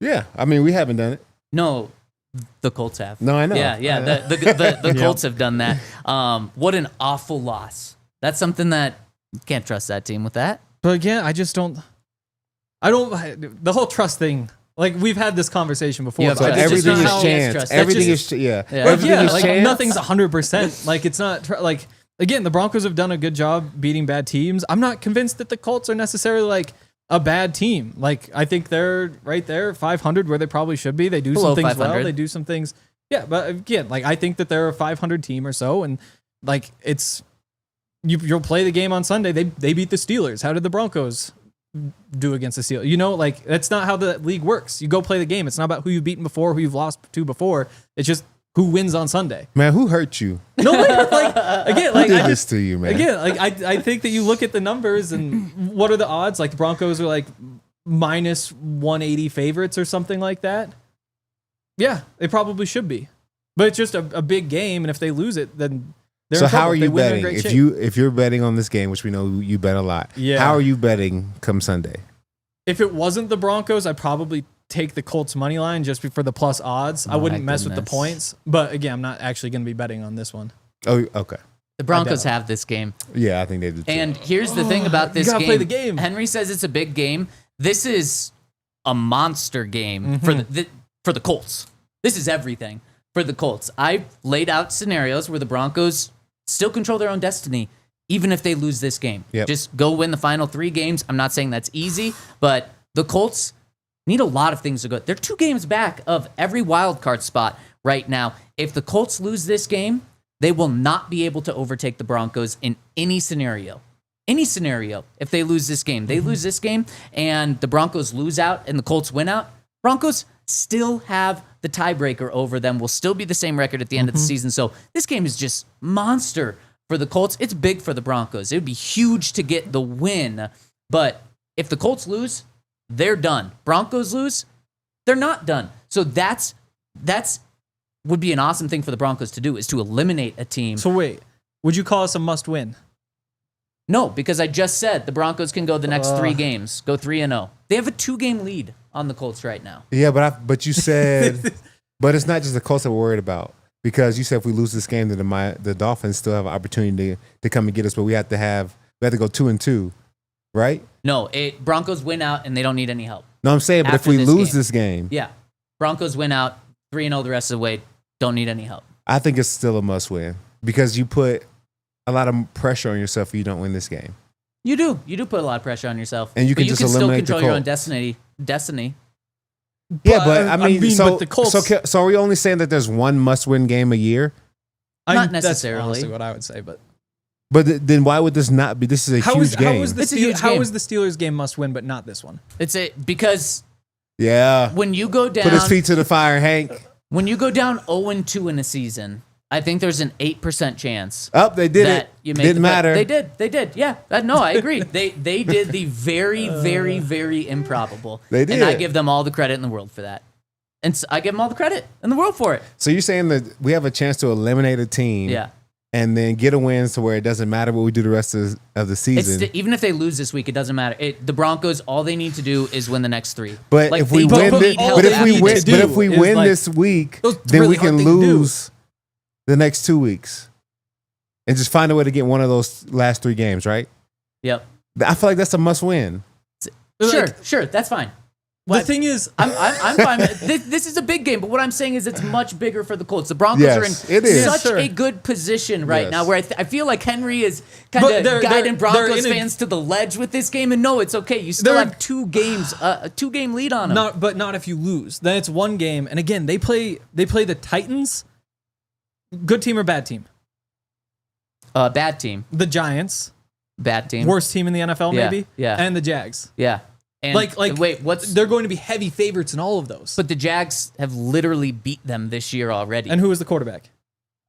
Speaker 2: Yeah, I mean we haven't done it.
Speaker 1: No, the Colts have.
Speaker 2: No, I know.
Speaker 1: Yeah.
Speaker 2: I know.
Speaker 1: The Colts have done that. What an awful loss. That's something that you can't trust that team with that.
Speaker 3: But again, I don't, the whole trust thing, like we've had this conversation before.
Speaker 1: Yeah,
Speaker 3: but
Speaker 2: So
Speaker 1: That's just
Speaker 2: everything
Speaker 1: not
Speaker 2: is
Speaker 1: how he gets
Speaker 2: chance.
Speaker 1: trust.
Speaker 2: Everything
Speaker 1: That's
Speaker 2: is yeah.
Speaker 1: Yeah.
Speaker 3: Like,
Speaker 2: Everything is
Speaker 3: like
Speaker 2: chance.
Speaker 3: nothing's 100%. Like it's not like, again, the Broncos have done a good job beating bad teams. I'm not convinced that the Colts are necessarily like a bad team. Like I think they're right there, 500 where they probably should be. They do
Speaker 1: Below
Speaker 3: some things
Speaker 1: 500.
Speaker 3: well. They do some things. Yeah, but again, like I think that they're a 500 team or so, and like it's you'll play the game on Sunday. They beat the Steelers. How did the Broncos do against the Steelers? Like that's not how the league works. You go play the game. It's not about who you've beaten before, who you've lost to before. It's just who wins on Sunday.
Speaker 2: Man, who hurt you?
Speaker 3: No, like again,
Speaker 2: Who
Speaker 3: like
Speaker 2: did
Speaker 3: I
Speaker 2: this
Speaker 3: just
Speaker 2: to you, man?
Speaker 3: again, like I think that you look at the numbers and what are the odds? Like the Broncos are like minus 180 favorites or something like that. Yeah, they probably should be, but it's just a big game, and if they lose it, then they're
Speaker 2: So
Speaker 3: in trouble.
Speaker 2: how are
Speaker 3: If they
Speaker 2: you
Speaker 3: win, they're in
Speaker 2: betting?
Speaker 3: great shape.
Speaker 2: If you're betting on this game, which we know you bet a lot,
Speaker 3: Yeah.
Speaker 2: how are you betting come Sunday?
Speaker 3: If it wasn't the Broncos, I'd probably take the Colts money line just for the plus odds. I wouldn't mess with the
Speaker 1: goodness.
Speaker 3: points, but again, I'm not actually going to be betting on this one.
Speaker 2: Oh, okay.
Speaker 1: The Broncos
Speaker 3: doubt it.
Speaker 1: have this game.
Speaker 2: Yeah, I think they do too.
Speaker 1: And here's the thing about this
Speaker 3: you gotta
Speaker 1: game.
Speaker 3: play the game.
Speaker 1: Henry says it's a big game. This is a monster game
Speaker 3: Mm-hmm.
Speaker 1: for the Colts. This is everything for the Colts. I laid out scenarios where the Broncos still control their own destiny, even if they lose this game.
Speaker 2: Yep.
Speaker 1: Just go win the final 3 games. I'm not saying that's easy, but the Colts need a lot of things to go. They're 2 games back of every wild card spot right now. If the Colts lose this game, they will not be able to overtake the Broncos in any scenario. Any scenario. If they lose this game, they lose this game, and the Broncos lose out and the Colts win out, Broncos still have the tiebreaker over them, will still be the same record at the end of the season. So this game is just monster for the Colts. It's big for the Broncos. It would be huge to get the win. But if the Colts lose, they're done. Broncos lose, They're not done. So that's would be an awesome thing for the Broncos to do, is to eliminate a team.
Speaker 3: So wait, would you call us a must-win?
Speaker 1: No, because I just said the Broncos can go the next 3 games, go 3-0. They have a 2-game lead on the Colts right now.
Speaker 2: Yeah, but you said, but it's not just the Colts that we're worried about, because you said if we lose this game, then the Dolphins still have an opportunity to come and get us, but we have to go 2-2, right?
Speaker 1: No, Broncos win out and they don't need any help.
Speaker 2: No, I'm saying, but if
Speaker 1: After
Speaker 2: we
Speaker 1: this
Speaker 2: lose
Speaker 1: game.
Speaker 2: this game,
Speaker 1: Yeah, Broncos win out 3-0 the rest of the way, don't need any help.
Speaker 2: I think it's still a must-win, because you put a lot of pressure on yourself if you don't win this game.
Speaker 1: You do put a lot of pressure on yourself,
Speaker 2: And you can just
Speaker 1: still
Speaker 2: eliminate the
Speaker 1: control your own
Speaker 2: Colts.
Speaker 1: destiny.
Speaker 2: Yeah, but I mean,
Speaker 3: but the Colts.
Speaker 2: so are we only saying that there's one must-win game a year?
Speaker 1: Not
Speaker 3: That's
Speaker 1: necessarily.
Speaker 3: honestly what I would say, but
Speaker 2: But then why would this not be? This is a huge game.
Speaker 3: It's a huge game. How is the Steelers game must-win, but not this one?
Speaker 1: Because
Speaker 2: Yeah.
Speaker 1: when you go down,
Speaker 2: Put his feet to the fire, Hank.
Speaker 1: when you go down 0-2 in a season, I think there's an 8% chance
Speaker 2: Oh, they did
Speaker 1: that
Speaker 2: it.
Speaker 1: you make
Speaker 2: Didn't matter.
Speaker 1: They did. Yeah. No, I agree. They did the very, very, very improbable.
Speaker 2: They
Speaker 1: And I
Speaker 2: did.
Speaker 1: give them all the credit in the world for that. And I give them all the credit in the world for it.
Speaker 2: So you're saying that we have a chance to eliminate a team,
Speaker 1: Yeah.
Speaker 2: and then get a win to where it doesn't matter what we do the rest of the season.
Speaker 1: Even if they lose this week, it doesn't matter. The Broncos, all they need to do is win the next 3.
Speaker 2: But
Speaker 1: Like,
Speaker 2: if we
Speaker 1: they
Speaker 2: win,
Speaker 1: don't need help after this.
Speaker 2: but if we
Speaker 3: is
Speaker 2: win
Speaker 3: like-
Speaker 2: this week,
Speaker 3: Those
Speaker 2: then
Speaker 3: really
Speaker 2: we
Speaker 3: hard
Speaker 2: can
Speaker 3: thing to do.
Speaker 2: lose the next 2 weeks, and just find a way to get one of those last 3 games, right?
Speaker 1: Yep.
Speaker 2: I feel like that's a must-win.
Speaker 1: Sure, that's fine.
Speaker 3: The thing is,
Speaker 1: I'm fine. This is a big game, but what I'm saying is it's much bigger for the Colts. The Broncos
Speaker 2: Yes,
Speaker 1: are in
Speaker 2: it is.
Speaker 1: such
Speaker 3: Sure.
Speaker 1: a good position right
Speaker 2: Yes.
Speaker 1: now, where I feel like Henry is kind
Speaker 3: But
Speaker 1: of
Speaker 3: they're
Speaker 1: guiding Broncos
Speaker 3: in a-
Speaker 1: fans to the ledge with this game. And no, it's okay. You still
Speaker 3: They're-
Speaker 1: have 2 games, a 2-game lead on them.
Speaker 3: not if you lose. Then it's 1 game, and again, they play the Titans. Good team or bad team?
Speaker 1: Bad team.
Speaker 3: The Giants,
Speaker 1: Bad team.
Speaker 3: worst team in the NFL,
Speaker 1: Yeah,
Speaker 3: maybe.
Speaker 1: yeah.
Speaker 3: And the Jags.
Speaker 1: Yeah. And
Speaker 3: Like
Speaker 1: wait, what's?
Speaker 3: They're going to be heavy favorites in all of those.
Speaker 1: But the Jags have literally beat them this year already.
Speaker 3: And who was the quarterback?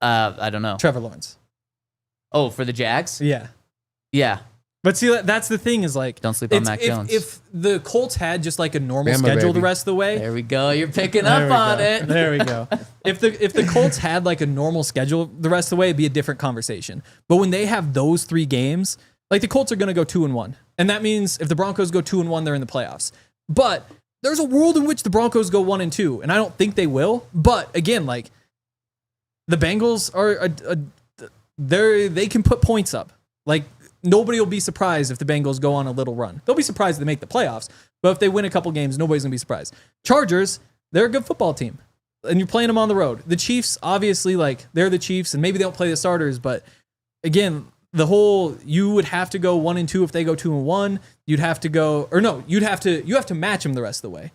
Speaker 1: I don't know.
Speaker 3: Trevor Lawrence.
Speaker 1: Oh, for the Jags?
Speaker 3: Yeah.
Speaker 1: Yeah.
Speaker 3: But see, that's the thing is like,
Speaker 1: Don't sleep on
Speaker 3: it's-
Speaker 1: Mac
Speaker 3: if,
Speaker 1: Jones.
Speaker 3: If the Colts had just like a normal
Speaker 2: Bama,
Speaker 3: schedule the
Speaker 2: baby.
Speaker 3: rest of the way,
Speaker 1: There we go. You're picking
Speaker 3: There
Speaker 1: up
Speaker 3: we
Speaker 1: on
Speaker 3: go.
Speaker 1: it.
Speaker 3: There we go. If the Colts had like a normal schedule the rest of the way, it'd be a different conversation. But when they have those 3 games, like the Colts are going to go 2-1, and that means if the Broncos go 2-1, they're in the playoffs. But there's a world in which the Broncos go 1-2, and I don't think they will. But again, like the Bengals are, they can put points up. Like nobody will be surprised if the Bengals go on a little run. They'll be surprised if they make the playoffs, but if they win a couple games, nobody's gonna be surprised. Chargers, they're a good football team, and you're playing them on the road. The Chiefs, obviously, like they're the Chiefs, and maybe they don't play the starters, but again, you would have to go 1-2 if they go 2-1. You'd have to go, or no, you have to match them the rest of the way.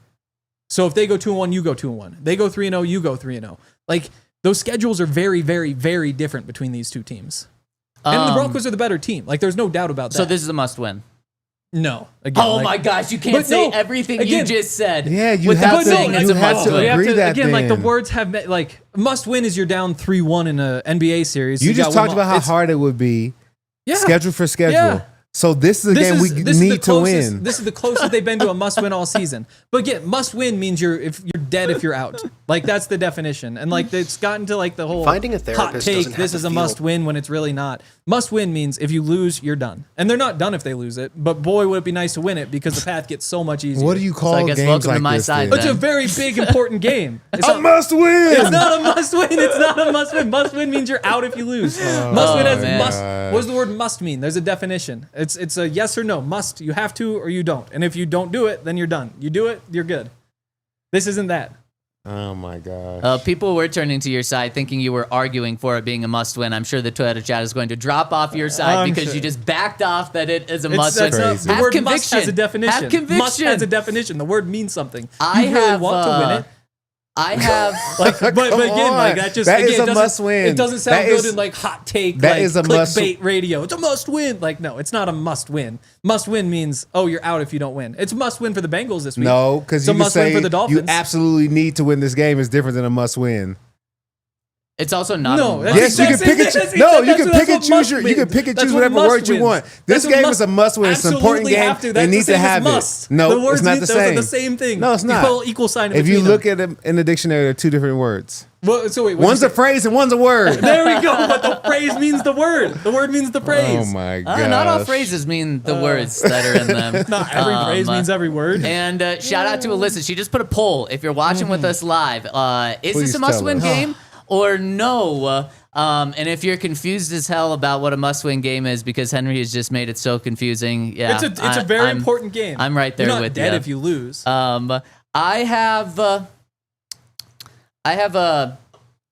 Speaker 3: So if they go 2-1, you go 2-1. They go 3-0, you go 3-0. Like those schedules are very, very, very different between these 2 teams. And the Broncos are the better team. Like there's no doubt about that.
Speaker 1: So this is a must-win.
Speaker 3: No. Again,
Speaker 1: Oh
Speaker 3: like-
Speaker 1: my gosh, you can't
Speaker 3: But
Speaker 1: say
Speaker 3: no,
Speaker 1: everyhave
Speaker 3: again-
Speaker 1: you just said
Speaker 2: Yeah, you
Speaker 1: without
Speaker 2: have to-
Speaker 1: saying it's
Speaker 2: you
Speaker 1: a
Speaker 2: have
Speaker 1: must
Speaker 2: to
Speaker 1: win.
Speaker 3: We have
Speaker 2: agree
Speaker 3: to,
Speaker 2: that
Speaker 3: again, like the
Speaker 2: then.
Speaker 3: words have like must win is you're down 3-1 in a NBA series.
Speaker 2: You just
Speaker 3: got one
Speaker 2: talked about how
Speaker 3: loss.
Speaker 2: hard it would be,
Speaker 3: Yeah.
Speaker 2: schedule for schedule.
Speaker 3: Yeah.
Speaker 2: So this is a game we
Speaker 3: this is the
Speaker 2: need to
Speaker 3: closest-
Speaker 2: win.
Speaker 3: This is the closest they've been to a must win all season. But again, must win means you're dead if you're out. Like that's the definition. And like it's gotten to like the whole
Speaker 4: Finding a
Speaker 3: hot
Speaker 4: therapist
Speaker 3: take.
Speaker 4: doesn't have
Speaker 3: This
Speaker 4: to
Speaker 3: is a
Speaker 4: feel-
Speaker 3: must win when it's really not. Must win means if you lose, you're done. And they're not done if they lose it. But boy, would it be nice to win it because the path gets so much easier.
Speaker 2: What do you call
Speaker 1: I guess
Speaker 2: games
Speaker 1: welcome to
Speaker 2: like
Speaker 1: my
Speaker 2: this?
Speaker 1: side,
Speaker 2: then?
Speaker 3: It's a very big important game. It's
Speaker 2: A must win.
Speaker 3: It's not a must win. It's not a must win. Must win means you're out if you lose. Must win has
Speaker 1: man.
Speaker 3: must. What does the word must mean? There's a definition. It's a yes or no. Must. You have to or you don't. And if you don't do it, then you're done. You do it, you're good. This isn't that.
Speaker 2: Oh my gosh.
Speaker 1: People were turning to your side thinking you were arguing for it being a must-win. I'm sure the Twitter chat is going to drop off your side
Speaker 3: I'm
Speaker 1: because
Speaker 3: sure.
Speaker 1: you just backed off that it is a
Speaker 3: It's,
Speaker 1: must-win.
Speaker 3: that's not,
Speaker 2: Crazy.
Speaker 3: the
Speaker 1: Have
Speaker 3: word
Speaker 1: conviction.
Speaker 3: must has a definition.
Speaker 1: Have conviction.
Speaker 3: Must has a definition. The word means something.
Speaker 1: I
Speaker 3: You really
Speaker 1: have,
Speaker 3: want to win it.
Speaker 1: I have
Speaker 3: Like, but
Speaker 2: Come
Speaker 3: again,
Speaker 2: on.
Speaker 3: like that just
Speaker 2: That is
Speaker 3: again,
Speaker 2: a
Speaker 3: it doesn't-
Speaker 2: must-win.
Speaker 3: It doesn't sound
Speaker 2: That
Speaker 3: good
Speaker 2: is-
Speaker 3: in like hot take,
Speaker 2: that
Speaker 3: like
Speaker 2: is a must-
Speaker 3: clickbait radio. It's a must win. Like no, it's not a must win. Must win means you're out if you don't win. It's a must win for the Bengals this week.
Speaker 2: No, because
Speaker 3: it's
Speaker 2: you
Speaker 3: a
Speaker 2: can
Speaker 3: must win
Speaker 2: say
Speaker 3: for the Dolphins.
Speaker 2: you absolutely need to win this game is different than a must win.
Speaker 1: It's also not.
Speaker 3: No,
Speaker 1: a
Speaker 3: that's
Speaker 2: Yes, you can
Speaker 3: exact
Speaker 2: pick and
Speaker 3: same
Speaker 2: choose.
Speaker 3: thing.
Speaker 2: No, you
Speaker 3: That's
Speaker 2: can
Speaker 3: what
Speaker 2: pick and choose
Speaker 3: must
Speaker 2: your. You
Speaker 3: wins.
Speaker 2: can pick and
Speaker 3: That's
Speaker 2: choose
Speaker 3: what
Speaker 2: whatever
Speaker 3: must
Speaker 2: word you
Speaker 3: wins.
Speaker 2: want.
Speaker 3: That's
Speaker 2: This
Speaker 3: what
Speaker 2: game
Speaker 3: must-
Speaker 2: is a must win. It's an important
Speaker 3: Absolutely
Speaker 2: game.
Speaker 3: have to.
Speaker 2: It
Speaker 3: That's
Speaker 2: needs
Speaker 3: the
Speaker 2: to
Speaker 3: same as
Speaker 2: have
Speaker 3: must.
Speaker 2: it. No,
Speaker 3: The
Speaker 2: it's
Speaker 3: words
Speaker 2: not
Speaker 3: mean-
Speaker 2: the
Speaker 3: those are
Speaker 2: same.
Speaker 3: the same thing.
Speaker 2: No, it's
Speaker 3: You
Speaker 2: not.
Speaker 3: put equal sign in
Speaker 2: If you
Speaker 3: between
Speaker 2: look
Speaker 3: them.
Speaker 2: at them in the dictionary, they're two different words.
Speaker 3: Well, so wait, what'd
Speaker 2: One's
Speaker 3: you
Speaker 2: a
Speaker 3: say?
Speaker 2: phrase and one's a word.
Speaker 3: There we go. But the phrase means the word. The word means the phrase.
Speaker 2: Oh my god!
Speaker 1: Not all phrases mean the words that are in them.
Speaker 3: Not every phrase means every word.
Speaker 1: And shout out to Alyssa. She just put a poll. If you're watching with us live, is
Speaker 2: Please
Speaker 1: this a must-win
Speaker 2: tell us.
Speaker 1: game or no? And if you're confused as hell about what a must-win game is because Henry has just made it so confusing, yeah,
Speaker 3: It's a very important game.
Speaker 1: I'm right there
Speaker 3: You're not
Speaker 1: with
Speaker 3: dead
Speaker 1: you.
Speaker 3: if you lose.
Speaker 1: I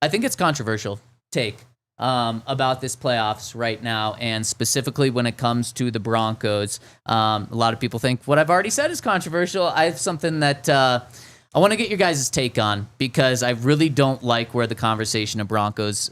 Speaker 1: think it's controversial take about this playoffs right now, and specifically when it comes to the Broncos. A lot of people think what I've already said is controversial. I have something that I want to get your guys' take on because I really don't like where the conversation of Broncos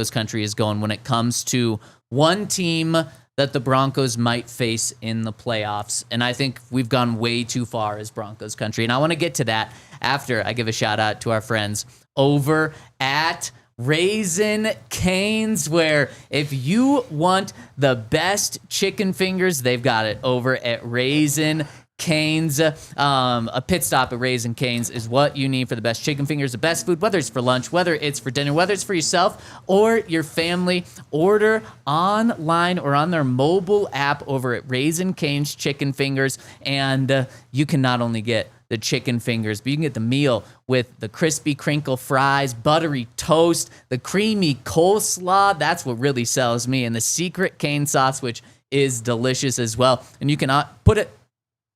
Speaker 1: Country is going when it comes to one team that the Broncos might face in the playoffs. And I think we've gone way too far as Broncos Country. And I want to get to that after I give a shout out to our friends over at Raisin Cane's, where if you want the best chicken fingers, they've got it over at Raisin Cane's. A pit stop at Raisin Cane's is what you need for the best chicken fingers, the best food, whether it's for lunch, whether it's for dinner, whether it's for yourself or your family. Order online or on their mobile app over at Raisin Cane's Chicken Fingers, and you can not only get the chicken fingers, but you can get the meal with the crispy crinkle fries, buttery toast, the creamy coleslaw. That's what really sells me, and the secret cane sauce, which is delicious as well. And you can put it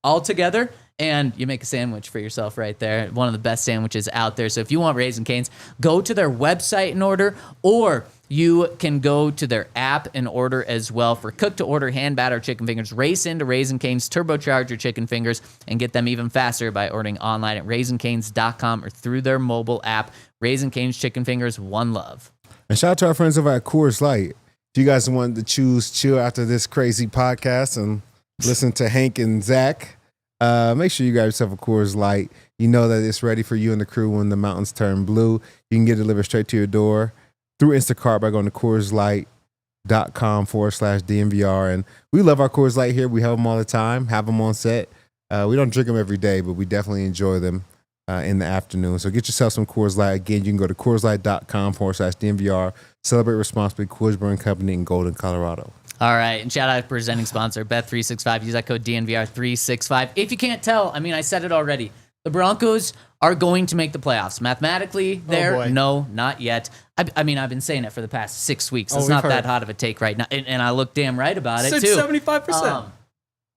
Speaker 1: all together, and you make a sandwich for yourself right there. One of the best sandwiches out there. So if you want Raisin Cane's, go to their website and order, or you can go to their app and order as well. For cook-to-order hand-battered chicken fingers, race into Raisin Cane's, turbocharge your chicken fingers, and get them even faster by ordering online at raisincanes.com or through their mobile app. Raisin Cane's Chicken Fingers, one love.
Speaker 2: And shout out to our friends over at Coors Light. If you guys want to choose chill after this crazy podcast and listen to Hank and Zach, make sure you grab yourself a Coors Light. You know that it's ready for you and the crew when the mountains turn blue. You can get it delivered straight to your door through Instacart by going to CoorsLight.com/DNVR. And we love our Coors Light here. We have them all the time, have them on set. We don't drink them every day, but we definitely enjoy them in the afternoon. So get yourself some Coors Light. Again, you can go to CoorsLight.com/DNVR. Celebrate responsibly. Coors Brewing Company in Golden, Colorado.
Speaker 1: All right, and shout out to presenting sponsor, Bet365. Use that code DNVR365. If you can't tell, I mean, I said it already. The Broncos are going to make the playoffs. Mathematically, no, not yet. I mean, I've been saying it for the past 6 weeks. It's not that hot of a take right now, and I look damn right about it, too.
Speaker 3: 75%.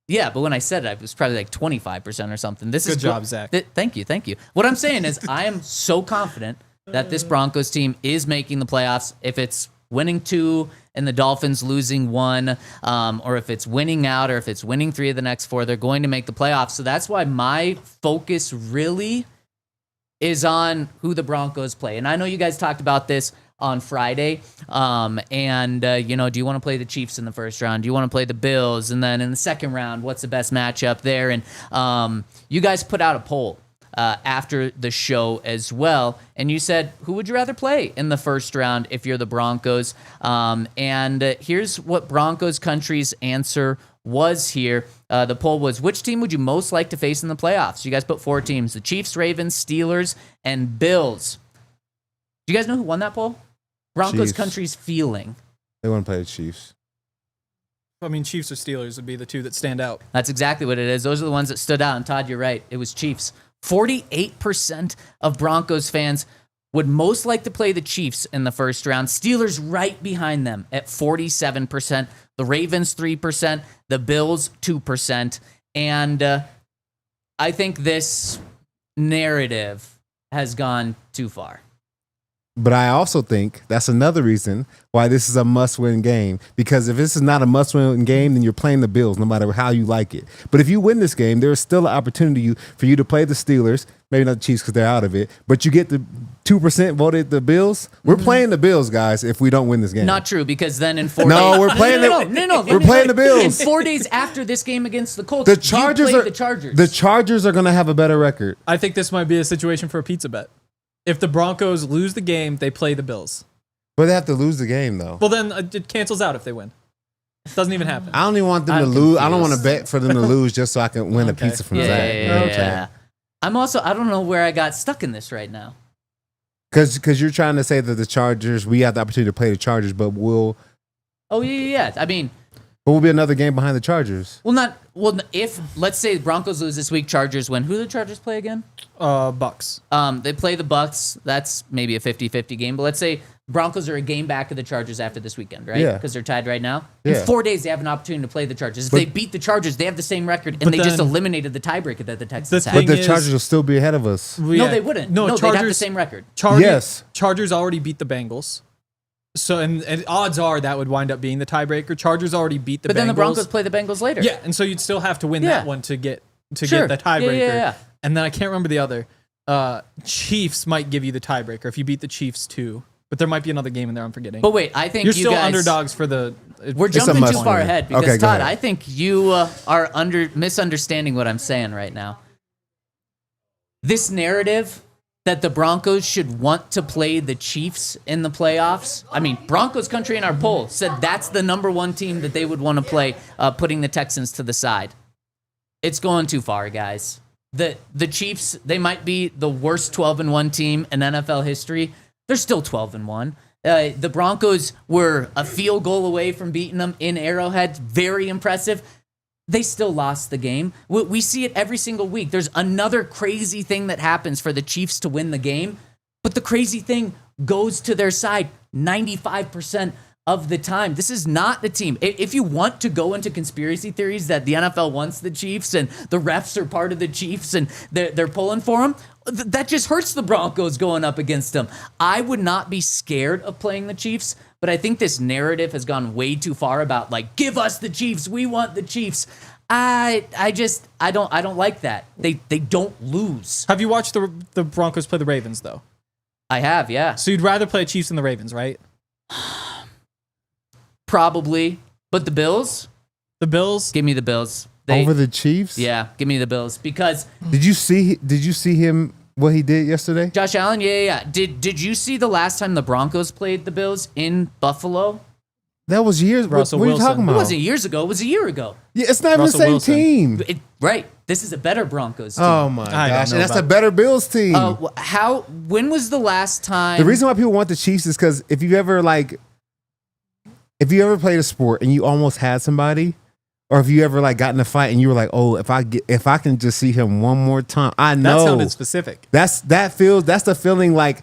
Speaker 1: Yeah, but when I said it, it was probably like 25% or something. Good
Speaker 3: job, Zach.
Speaker 1: Thank you. What I'm saying is I am so confident that this Broncos team is making the playoffs. If it's winning 2 and the Dolphins losing 1, or if it's winning out, or if it's winning 3 of the next 4, they're going to make the playoffs. So that's why my focus really is on who the Broncos play. And I know you guys talked about this on Friday. Do you want to play the Chiefs in the first round? Do you want to play the Bills? And then in the second round, what's the best matchup there? And you guys put out a poll after the show as well. And you said, who would you rather play in the first round if you're the Broncos? Here's what Broncos Country's answer was here. The poll was, which team would you most like to face in the playoffs? You guys put 4 teams, the Chiefs, Ravens, Steelers, and Bills. Do you guys know who won that poll? Broncos
Speaker 2: Chiefs.
Speaker 1: Country's feeling.
Speaker 2: They want to play the Chiefs.
Speaker 3: I mean, Chiefs or Steelers would be the two that stand out.
Speaker 1: That's exactly what it is. Those are the ones that stood out. And Todd, you're right. It was Chiefs. 48% of Broncos fans would most like to play the Chiefs in the first round. Steelers right behind them at 47%. The Ravens 3%. The Bills 2%. And I think this narrative has gone too far.
Speaker 2: But I also think that's another reason why this is a must-win game. Because if this is not a must-win game, then you're playing the Bills, no matter how you like it. But if you win this game, there is still an opportunity for you to play the Steelers. Maybe not the Chiefs because they're out of it. But you get the 2% voted the Bills. We're playing the Bills, guys, if we don't win this game.
Speaker 1: Not true, because then in 4 days...
Speaker 2: No, we're playing we're playing the Bills.
Speaker 1: In 4 days after this game against the Colts,
Speaker 2: The Chargers
Speaker 1: you
Speaker 2: are
Speaker 1: play the Chargers.
Speaker 2: The Chargers are going to have a better record.
Speaker 3: I think this might be a situation for a pizza bet. If the Broncos lose the game, they play the Bills.
Speaker 2: But they have to lose the game, though.
Speaker 3: Well, then it cancels out if they win. It doesn't even happen.
Speaker 2: I don't even want them to lose. I don't want to bet for them to lose just so I can win a pizza from Zach.
Speaker 1: Yeah. I'm also, I don't know where I got stuck in this right now.
Speaker 2: Because you're trying to say that the Chargers, we have the opportunity to play the Chargers, but we'll...
Speaker 1: Oh, yeah. I mean...
Speaker 2: But we'll be another game behind the Chargers.
Speaker 1: If, let's say Broncos lose this week, Chargers win. Who do the Chargers play again?
Speaker 3: Bucks.
Speaker 1: They play the Bucks. That's maybe a 50-50 game. But let's say Broncos are a game back of the Chargers after this weekend, right?
Speaker 2: Yeah.
Speaker 1: Because they're tied right now.
Speaker 2: Yeah.
Speaker 1: In 4 days, they have an opportunity to play the Chargers. If they beat the Chargers, they have the same record, and they just eliminated the tiebreaker that the Texans had.
Speaker 2: But the Chargers will still be ahead of us.
Speaker 1: No, they wouldn't. No, they'd have the same record.
Speaker 3: Chargers already beat the Bengals. So, and odds are that would wind up being the tiebreaker. Chargers already beat the Bengals.
Speaker 1: But then the Broncos play the Bengals later.
Speaker 3: Yeah, and so you'd still have to win that one to get the tiebreaker.
Speaker 1: Yeah.
Speaker 3: And then I can't remember the other. Chiefs might give you the tiebreaker if you beat the Chiefs too. But there might be another game in there I'm forgetting.
Speaker 1: But wait, I think
Speaker 3: you're
Speaker 1: you
Speaker 3: still
Speaker 1: guys,
Speaker 3: underdogs for the...
Speaker 1: We're jumping too far ahead because,
Speaker 2: okay,
Speaker 1: Todd, I think you are misunderstanding what I'm saying right now. This narrative that the Broncos should want to play the Chiefs in the playoffs. I mean, Broncos Country in our poll said that's the number one team that they would want to play, putting the Texans to the side. It's going too far, guys. The Chiefs, they might be the worst 12-1 team in NFL history. They're still 12-1. The Broncos were a field goal away from beating them in Arrowhead. Very impressive. They still lost the game. We see it every single week. There's another crazy thing that happens for the Chiefs to win the game, but the crazy thing goes to their side 95% of the time. This is not the team. If you want to go into conspiracy theories that the NFL wants the Chiefs and the refs are part of the Chiefs and they're pulling for them, that just hurts the Broncos going up against them. I would not be scared of playing the Chiefs, but I think this narrative has gone way too far about like, give us the Chiefs, we want the Chiefs. I don't like that. They don't lose.
Speaker 3: Have you watched the Broncos play the Ravens though?
Speaker 1: I have, yeah.
Speaker 3: So you'd rather play Chiefs than the Ravens, right?
Speaker 1: Probably, but the Bills?
Speaker 3: The Bills?
Speaker 1: Give me the Bills.
Speaker 2: Over the Chiefs?
Speaker 1: Yeah, give me the Bills because
Speaker 2: Did you see him what he did yesterday?
Speaker 1: Josh Allen, yeah. Did you see the last time the Broncos played the Bills in Buffalo?
Speaker 2: That was years. What are you talking about?
Speaker 1: It wasn't years ago. It was a year ago.
Speaker 2: Yeah, it's not even the same team.
Speaker 1: Right. This is a better Broncos team.
Speaker 2: Oh my gosh, and that's a better Bills team.
Speaker 1: When was the last time?
Speaker 2: The reason why people want the Chiefs is because if you ever played a sport and you almost had somebody, or if you ever like got in a fight and you were like, oh, if I can just see him one more time, I know.
Speaker 3: That sounded specific.
Speaker 2: That's the feeling like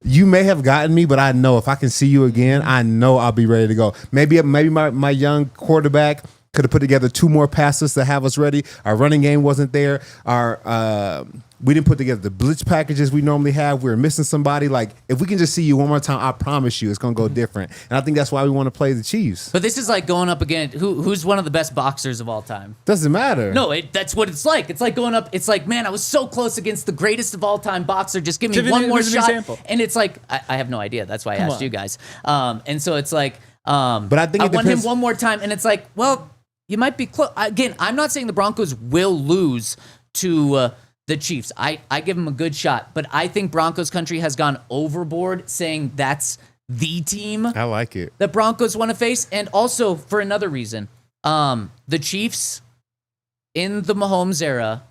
Speaker 2: you may have gotten me, but I know if I can see you again, I know I'll be ready to go. Maybe my young quarterback could have put together 2 more passes to have us ready. Our running game wasn't there. We didn't put together the blitz packages we normally have. We were missing somebody. Like, if we can just see you one more time, I promise you it's going to go different. And I think that's why we want to play the Chiefs.
Speaker 1: But this is like going up against who's one of the best boxers of all time.
Speaker 2: Doesn't matter.
Speaker 1: No, that's what it's like. It's like going up. It's like, man, I was so close against the greatest of all time boxer. Just give me one more shot. Example. And it's like, I have no idea. That's why I asked you guys. And so it's like,
Speaker 2: but I think
Speaker 1: I want him one more time. And it's like, well, you might be close. Again, I'm not saying the Broncos will lose to the Chiefs. I give them a good shot, but I think Broncos Country has gone overboard saying that's the team.
Speaker 2: I like it.
Speaker 1: That Broncos want to face, and also for another reason, the Chiefs in the Mahomes era,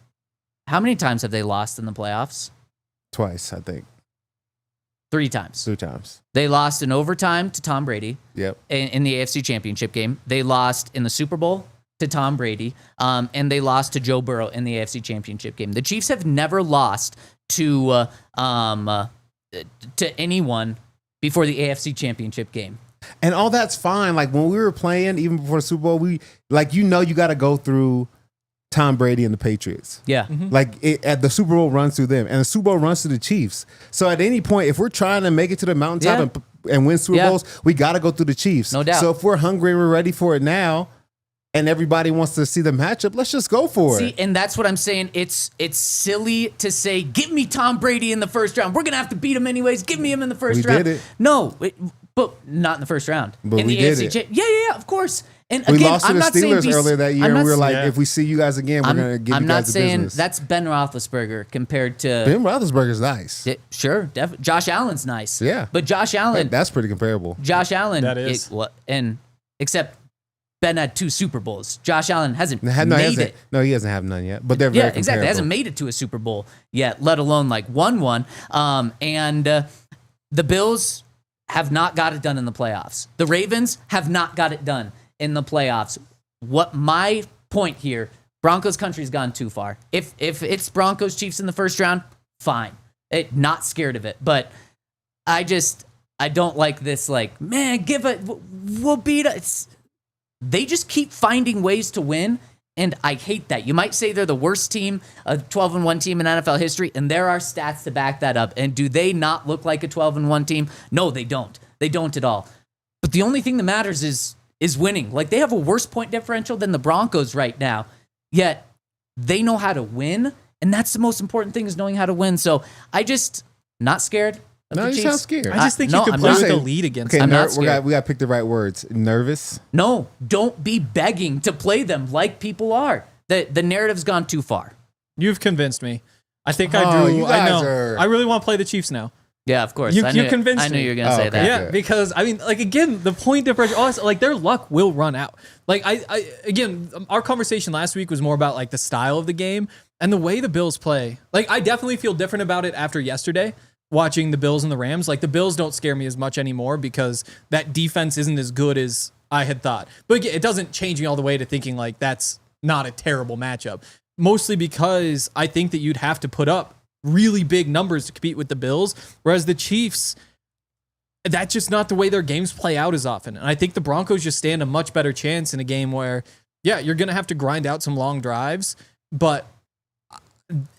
Speaker 1: how many times have they lost in the playoffs?
Speaker 2: Twice, I think.
Speaker 1: 3 times.
Speaker 2: 2 times.
Speaker 1: They lost in overtime to Tom Brady.
Speaker 2: Yep.
Speaker 1: In the AFC Championship game. They lost in the Super Bowl to Tom Brady, and they lost to Joe Burrow in the AFC Championship game. The Chiefs have never lost to anyone before the AFC Championship game.
Speaker 2: And all that's fine. Like when we were playing, even before the Super Bowl, you got to go through Tom Brady and the Patriots.
Speaker 1: Yeah.
Speaker 2: Mm-hmm. Like at the Super Bowl runs through them, and the Super Bowl runs through the Chiefs. So at any point, if we're trying to make it to the mountaintop and win Super Bowls, we got to go through the Chiefs.
Speaker 1: No doubt.
Speaker 2: So if we're hungry and we're ready for it now, and everybody wants to see the matchup, let's just go for it.
Speaker 1: And that's what I'm saying. It's silly to say, give me Tom Brady in the first round. We're going to have to beat him anyways. Give me him in the first round.
Speaker 2: We did it.
Speaker 1: No, but not in the first round.
Speaker 2: But
Speaker 1: in
Speaker 2: we
Speaker 1: the
Speaker 2: did
Speaker 1: AFC
Speaker 2: it.
Speaker 1: Yeah, of course. And
Speaker 2: We
Speaker 1: again,
Speaker 2: lost to
Speaker 1: I'm
Speaker 2: the
Speaker 1: not saying
Speaker 2: Steelers earlier that year, and we were like,
Speaker 4: Yeah.
Speaker 2: if we see you guys again, we're going to give
Speaker 1: I'm
Speaker 2: you
Speaker 1: not
Speaker 2: guys the
Speaker 1: saying
Speaker 2: business.
Speaker 1: that's Ben Roethlisberger compared to
Speaker 2: Ben Roethlisberger's nice.
Speaker 1: Sure, Josh Allen's nice.
Speaker 2: Yeah.
Speaker 1: But Josh Allen,
Speaker 2: That's pretty comparable.
Speaker 1: Josh Allen,
Speaker 4: That is.
Speaker 1: and except Ben had 2 Super Bowls. Josh Allen hasn't
Speaker 2: No, he
Speaker 1: made
Speaker 2: hasn't,
Speaker 1: it.
Speaker 2: no, he doesn't have none yet, but they're very
Speaker 1: Yeah,
Speaker 2: comparable.
Speaker 1: exactly. Hasn't made it to a Super Bowl yet, let alone like won one. The Bills have not got it done in the playoffs. The Ravens have not got it done in the playoffs. What my point here, Broncos Country's gone too far. If it's Broncos Chiefs in the first round, fine. Not scared of it, but I don't like this. Like, man, we'll beat it. They just keep finding ways to win, and I hate that. You might say they're the worst team, a 12-1 team in NFL history, and there are stats to back that up. And do they not look like a 12-1 team? No, they don't. They don't at all. But the only thing that matters is winning. Like, they have a worse point differential than the Broncos right now, yet they know how to win, and that's the most important thing, is knowing how to win. So not scared of
Speaker 2: No,
Speaker 1: the
Speaker 2: you
Speaker 1: Chiefs.
Speaker 2: sound scared.
Speaker 3: I just think
Speaker 1: no,
Speaker 3: you could
Speaker 1: I'm
Speaker 3: play
Speaker 1: not.
Speaker 3: with the lead against
Speaker 2: Okay,
Speaker 3: them.
Speaker 1: I'm not
Speaker 2: we
Speaker 1: scared.
Speaker 2: got to pick the right words. Nervous.
Speaker 1: No, don't be begging to play them like people are. The narrative's gone too far.
Speaker 3: You've convinced me. I think
Speaker 2: Oh,
Speaker 3: I drew.
Speaker 2: you
Speaker 3: I
Speaker 2: guys
Speaker 3: know.
Speaker 2: are-
Speaker 3: I really want to play the Chiefs now.
Speaker 1: Yeah, of course.
Speaker 3: You
Speaker 1: I
Speaker 3: convinced
Speaker 1: I knew
Speaker 3: me.
Speaker 1: you were going to
Speaker 2: Oh,
Speaker 1: say
Speaker 2: okay.
Speaker 1: that.
Speaker 3: Yeah,
Speaker 2: good.
Speaker 3: because I mean, like, again, the point differential, also, like, their luck will run out. Like, again, our conversation last week was more about like the style of the game and the way the Bills play. Like, I definitely feel different about it after yesterday, watching the Bills and the Rams. Like, the Bills don't scare me as much anymore because that defense isn't as good as I had thought. But again, it doesn't change me all the way to thinking like that's not a terrible matchup. Mostly because I think that you'd have to put up really big numbers to compete with the Bills, whereas the Chiefs, that's just not the way their games play out as often. And I think the Broncos just stand a much better chance in a game where, yeah, you're going to have to grind out some long drives, but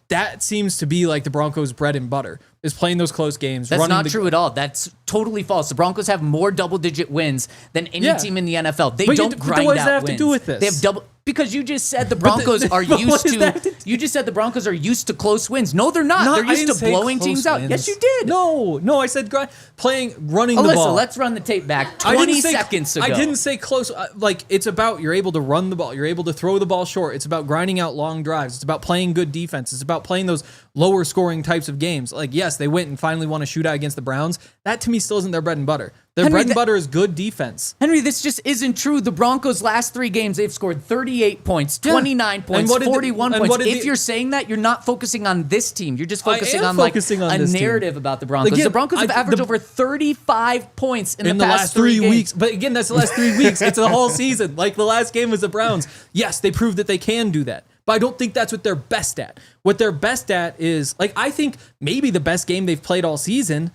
Speaker 3: that seems to be like the Broncos' bread and butter, is playing those close games.
Speaker 1: That's
Speaker 3: running
Speaker 1: not true at all. That's totally false. The Broncos have more double-digit wins than any
Speaker 3: Yeah.
Speaker 1: team in the NFL. They
Speaker 3: But
Speaker 1: don't
Speaker 3: but
Speaker 1: grind
Speaker 3: what does
Speaker 1: out
Speaker 3: that have
Speaker 1: wins.
Speaker 3: to do with this?
Speaker 1: They have double. Because you just said the Broncos are
Speaker 3: but what
Speaker 1: used
Speaker 3: does
Speaker 1: to.
Speaker 3: that have to-
Speaker 1: You just said the Broncos are used to close wins. No, they're not.
Speaker 3: I
Speaker 1: They're used
Speaker 3: didn't
Speaker 1: to
Speaker 3: say
Speaker 1: blowing
Speaker 3: close
Speaker 1: teams out.
Speaker 3: wins.
Speaker 1: Yes, you did.
Speaker 3: No, I said running the
Speaker 1: Alyssa,
Speaker 3: ball.
Speaker 1: let's run the tape back
Speaker 3: I didn't
Speaker 1: 20
Speaker 3: say-
Speaker 1: seconds ago.
Speaker 3: I didn't say close. Like, it's about you're able to run the ball. You're able to throw the ball short. It's about grinding out long drives. It's about playing good defense. It's about playing those lower scoring types of games. Like, yes, they went and finally won a shootout against the Browns. That to me still isn't their bread and butter. Their
Speaker 1: Henry,
Speaker 3: bread and butter is good defense.
Speaker 1: Henry, this just isn't true. The Broncos' last 3 games, they've scored 38 points, 29
Speaker 3: And
Speaker 1: points,
Speaker 3: what did the-
Speaker 1: 41
Speaker 3: and
Speaker 1: points.
Speaker 3: what did
Speaker 1: If
Speaker 3: the-
Speaker 1: you're saying that, you're not focusing on this team. You're just focusing
Speaker 3: am
Speaker 1: on
Speaker 3: focusing on
Speaker 1: a
Speaker 3: this team.
Speaker 1: narrative about the Broncos.
Speaker 3: Again,
Speaker 1: the Broncos have
Speaker 3: I-
Speaker 1: averaged
Speaker 3: the-
Speaker 1: over 35 points in
Speaker 3: the
Speaker 1: past
Speaker 3: last 3
Speaker 1: games.
Speaker 3: weeks. But again, that's the last 3 weeks. It's the whole season. Like, the last game was the Browns. Yes, they proved that they can do that. But I don't think that's what they're best at. What they're best at is, like, I think maybe the best game they've played all season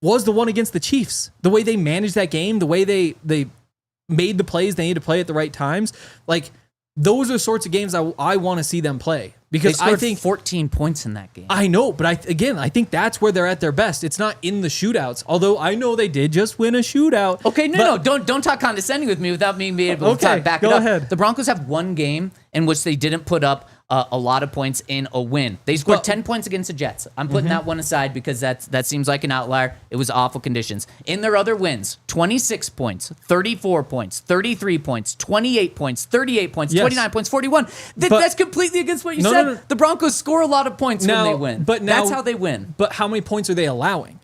Speaker 3: was the one against the Chiefs. The way they managed that game, the way they made the plays they need to play at the right times. Like, those are sorts of games I want to see them play.
Speaker 1: They
Speaker 3: Because
Speaker 1: scored
Speaker 3: I think
Speaker 1: 14 points in that game.
Speaker 3: I know, but I think that's where they're at their best. It's not in the shootouts. Although I know they did just win a shootout.
Speaker 1: Okay, no, don't talk condescending with me without me being able to
Speaker 3: Okay,
Speaker 1: back
Speaker 3: go
Speaker 1: it up.
Speaker 3: ahead.
Speaker 1: The Broncos have one game in which they didn't put up a lot of points in a win. They scored
Speaker 3: Well-
Speaker 1: 10 points against the Jets. I'm putting that one aside because that seems like an outlier. It was awful conditions. In their other wins, 26 points, 34 points, 33 points, 28 points, 38 points,
Speaker 3: Yes.
Speaker 1: 29 points, 41. That's completely against what you
Speaker 3: No,
Speaker 1: said.
Speaker 3: no.
Speaker 1: The Broncos score a lot of points
Speaker 3: Now-
Speaker 1: when they win.
Speaker 3: but now-
Speaker 1: that's how they win.
Speaker 3: But how many points are they allowing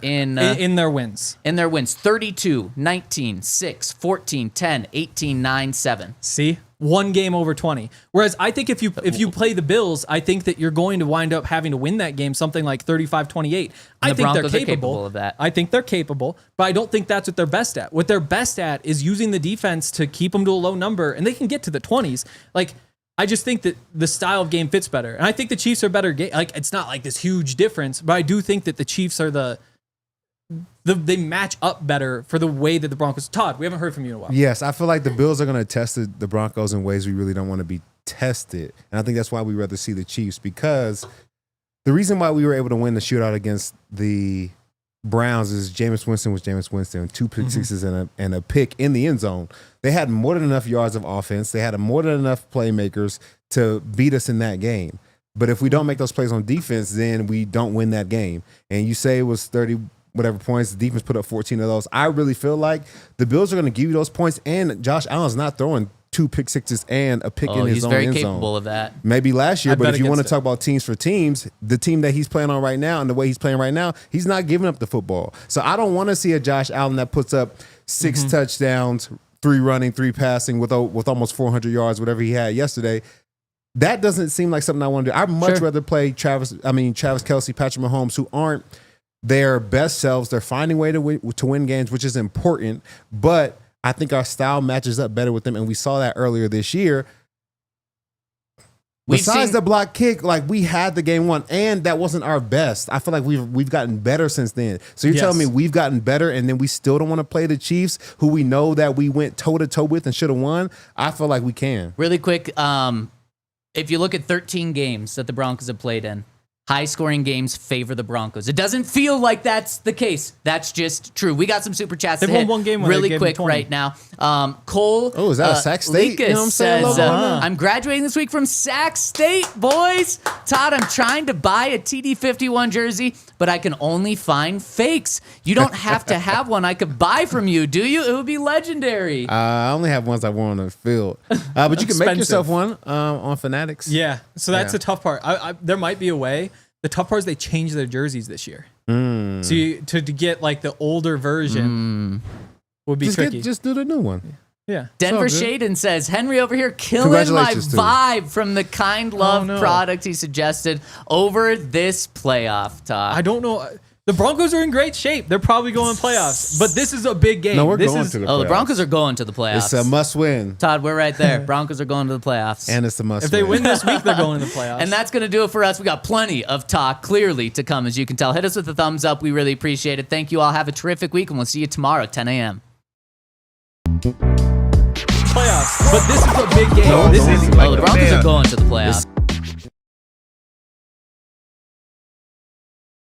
Speaker 1: In
Speaker 3: their wins?
Speaker 1: in their wins, 32, 19, 6, 14, 10, 18, 9, 7.
Speaker 3: See, one game over 20. Whereas I think if you play the Bills, I think that you're going to wind up having to win that game something like 35-28. I
Speaker 1: the
Speaker 3: think
Speaker 1: Broncos are
Speaker 3: they're
Speaker 1: capable of that.
Speaker 3: I think they're capable, but I don't think that's what they're best at. What they're best at is using the defense to keep them to a low number, and they can get to the 20s. Like, I just think that the style of game fits better. And I think the Chiefs are better. Like, it's not like this huge difference, but I do think that the Chiefs are they match up better for the way that the Broncos. Todd, we haven't heard from you in a while.
Speaker 2: Yes, I feel like the Bills are going to test the Broncos in ways we really don't want to be tested. And I think that's why we rather see the Chiefs, because the reason why we were able to win the shootout against the Browns is Jameis Winston was Jameis Winston, 2 pick sixes and a pick in the end zone. They had more than enough yards of offense. They had more than enough playmakers to beat us in that game. But if we don't make those plays on defense, then we don't win that game. And you say it was 31 whatever points. The defense put up 14 of those. I really feel like the Bills are going to give you those points, and Josh Allen's not throwing 2 pick sixes and a pick in his own end zone.
Speaker 1: He's very capable of that.
Speaker 2: Maybe last year, but if you want to talk about teams for teams, the team that he's playing on right now and the way he's playing right now, he's not giving up the football. So I don't want to see a Josh Allen that puts up 6 touchdowns, 3 running, 3 passing with almost 400 yards, whatever he had yesterday. That doesn't seem like something I want to do. I'd much rather play Travis Kelce, Patrick Mahomes, who aren't their best selves. They're finding a way to win games, which is important, but I think our style matches up better with them, and we saw that earlier this year. Besides the block kick, like we had the game won, and that wasn't our best. I feel like we've gotten better since then. So you're telling me we've gotten better, and then we still don't want to play the Chiefs, who we know that we went toe to toe with and should have won? I feel like we can.
Speaker 1: Really quick, if you look at 13 games that the Broncos have played in, high-scoring games favor the Broncos. It doesn't feel like that's the case. That's just true. We got some super chats to hit
Speaker 3: won one game
Speaker 1: really quick right now. Cole,
Speaker 2: is that a Sac State?
Speaker 1: Lucas
Speaker 2: You know what I'm saying?
Speaker 1: says, I'm graduating this week from Sac State, boys. Todd, I'm trying to buy a TD51 jersey, but I can only find fakes. You don't have to have one I could buy from you, do you? It would be legendary.
Speaker 2: I only have ones I wore on the field. But you can make yourself one on Fanatics.
Speaker 3: Yeah, so that's the tough part. There might be a way. The tough part is they changed their jerseys this year. So to get like the older version would be tricky.
Speaker 2: Just do the new one.
Speaker 3: Yeah.
Speaker 1: Denver Shaden says, Henry over here killing my vibe from the kind love product he suggested over this playoff talk.
Speaker 3: I don't know. The Broncos are in great shape. They're probably going to playoffs. But this is a big game.
Speaker 2: No, we're going to the playoffs.
Speaker 1: The Broncos are going to the playoffs.
Speaker 2: It's a must-win.
Speaker 1: Todd, we're right there. Broncos are going to the playoffs.
Speaker 2: And it's a must-win.
Speaker 3: If they win this week, they're going to the playoffs.
Speaker 1: And that's going to do it for us. We got plenty of talk, clearly, to come, as you can tell. Hit us with a thumbs up. We really appreciate it. Thank you all. Have a terrific week, and we'll see you tomorrow at 10 a.m.
Speaker 3: Playoffs. But this is a big game.
Speaker 1: The Broncos are going to the playoffs.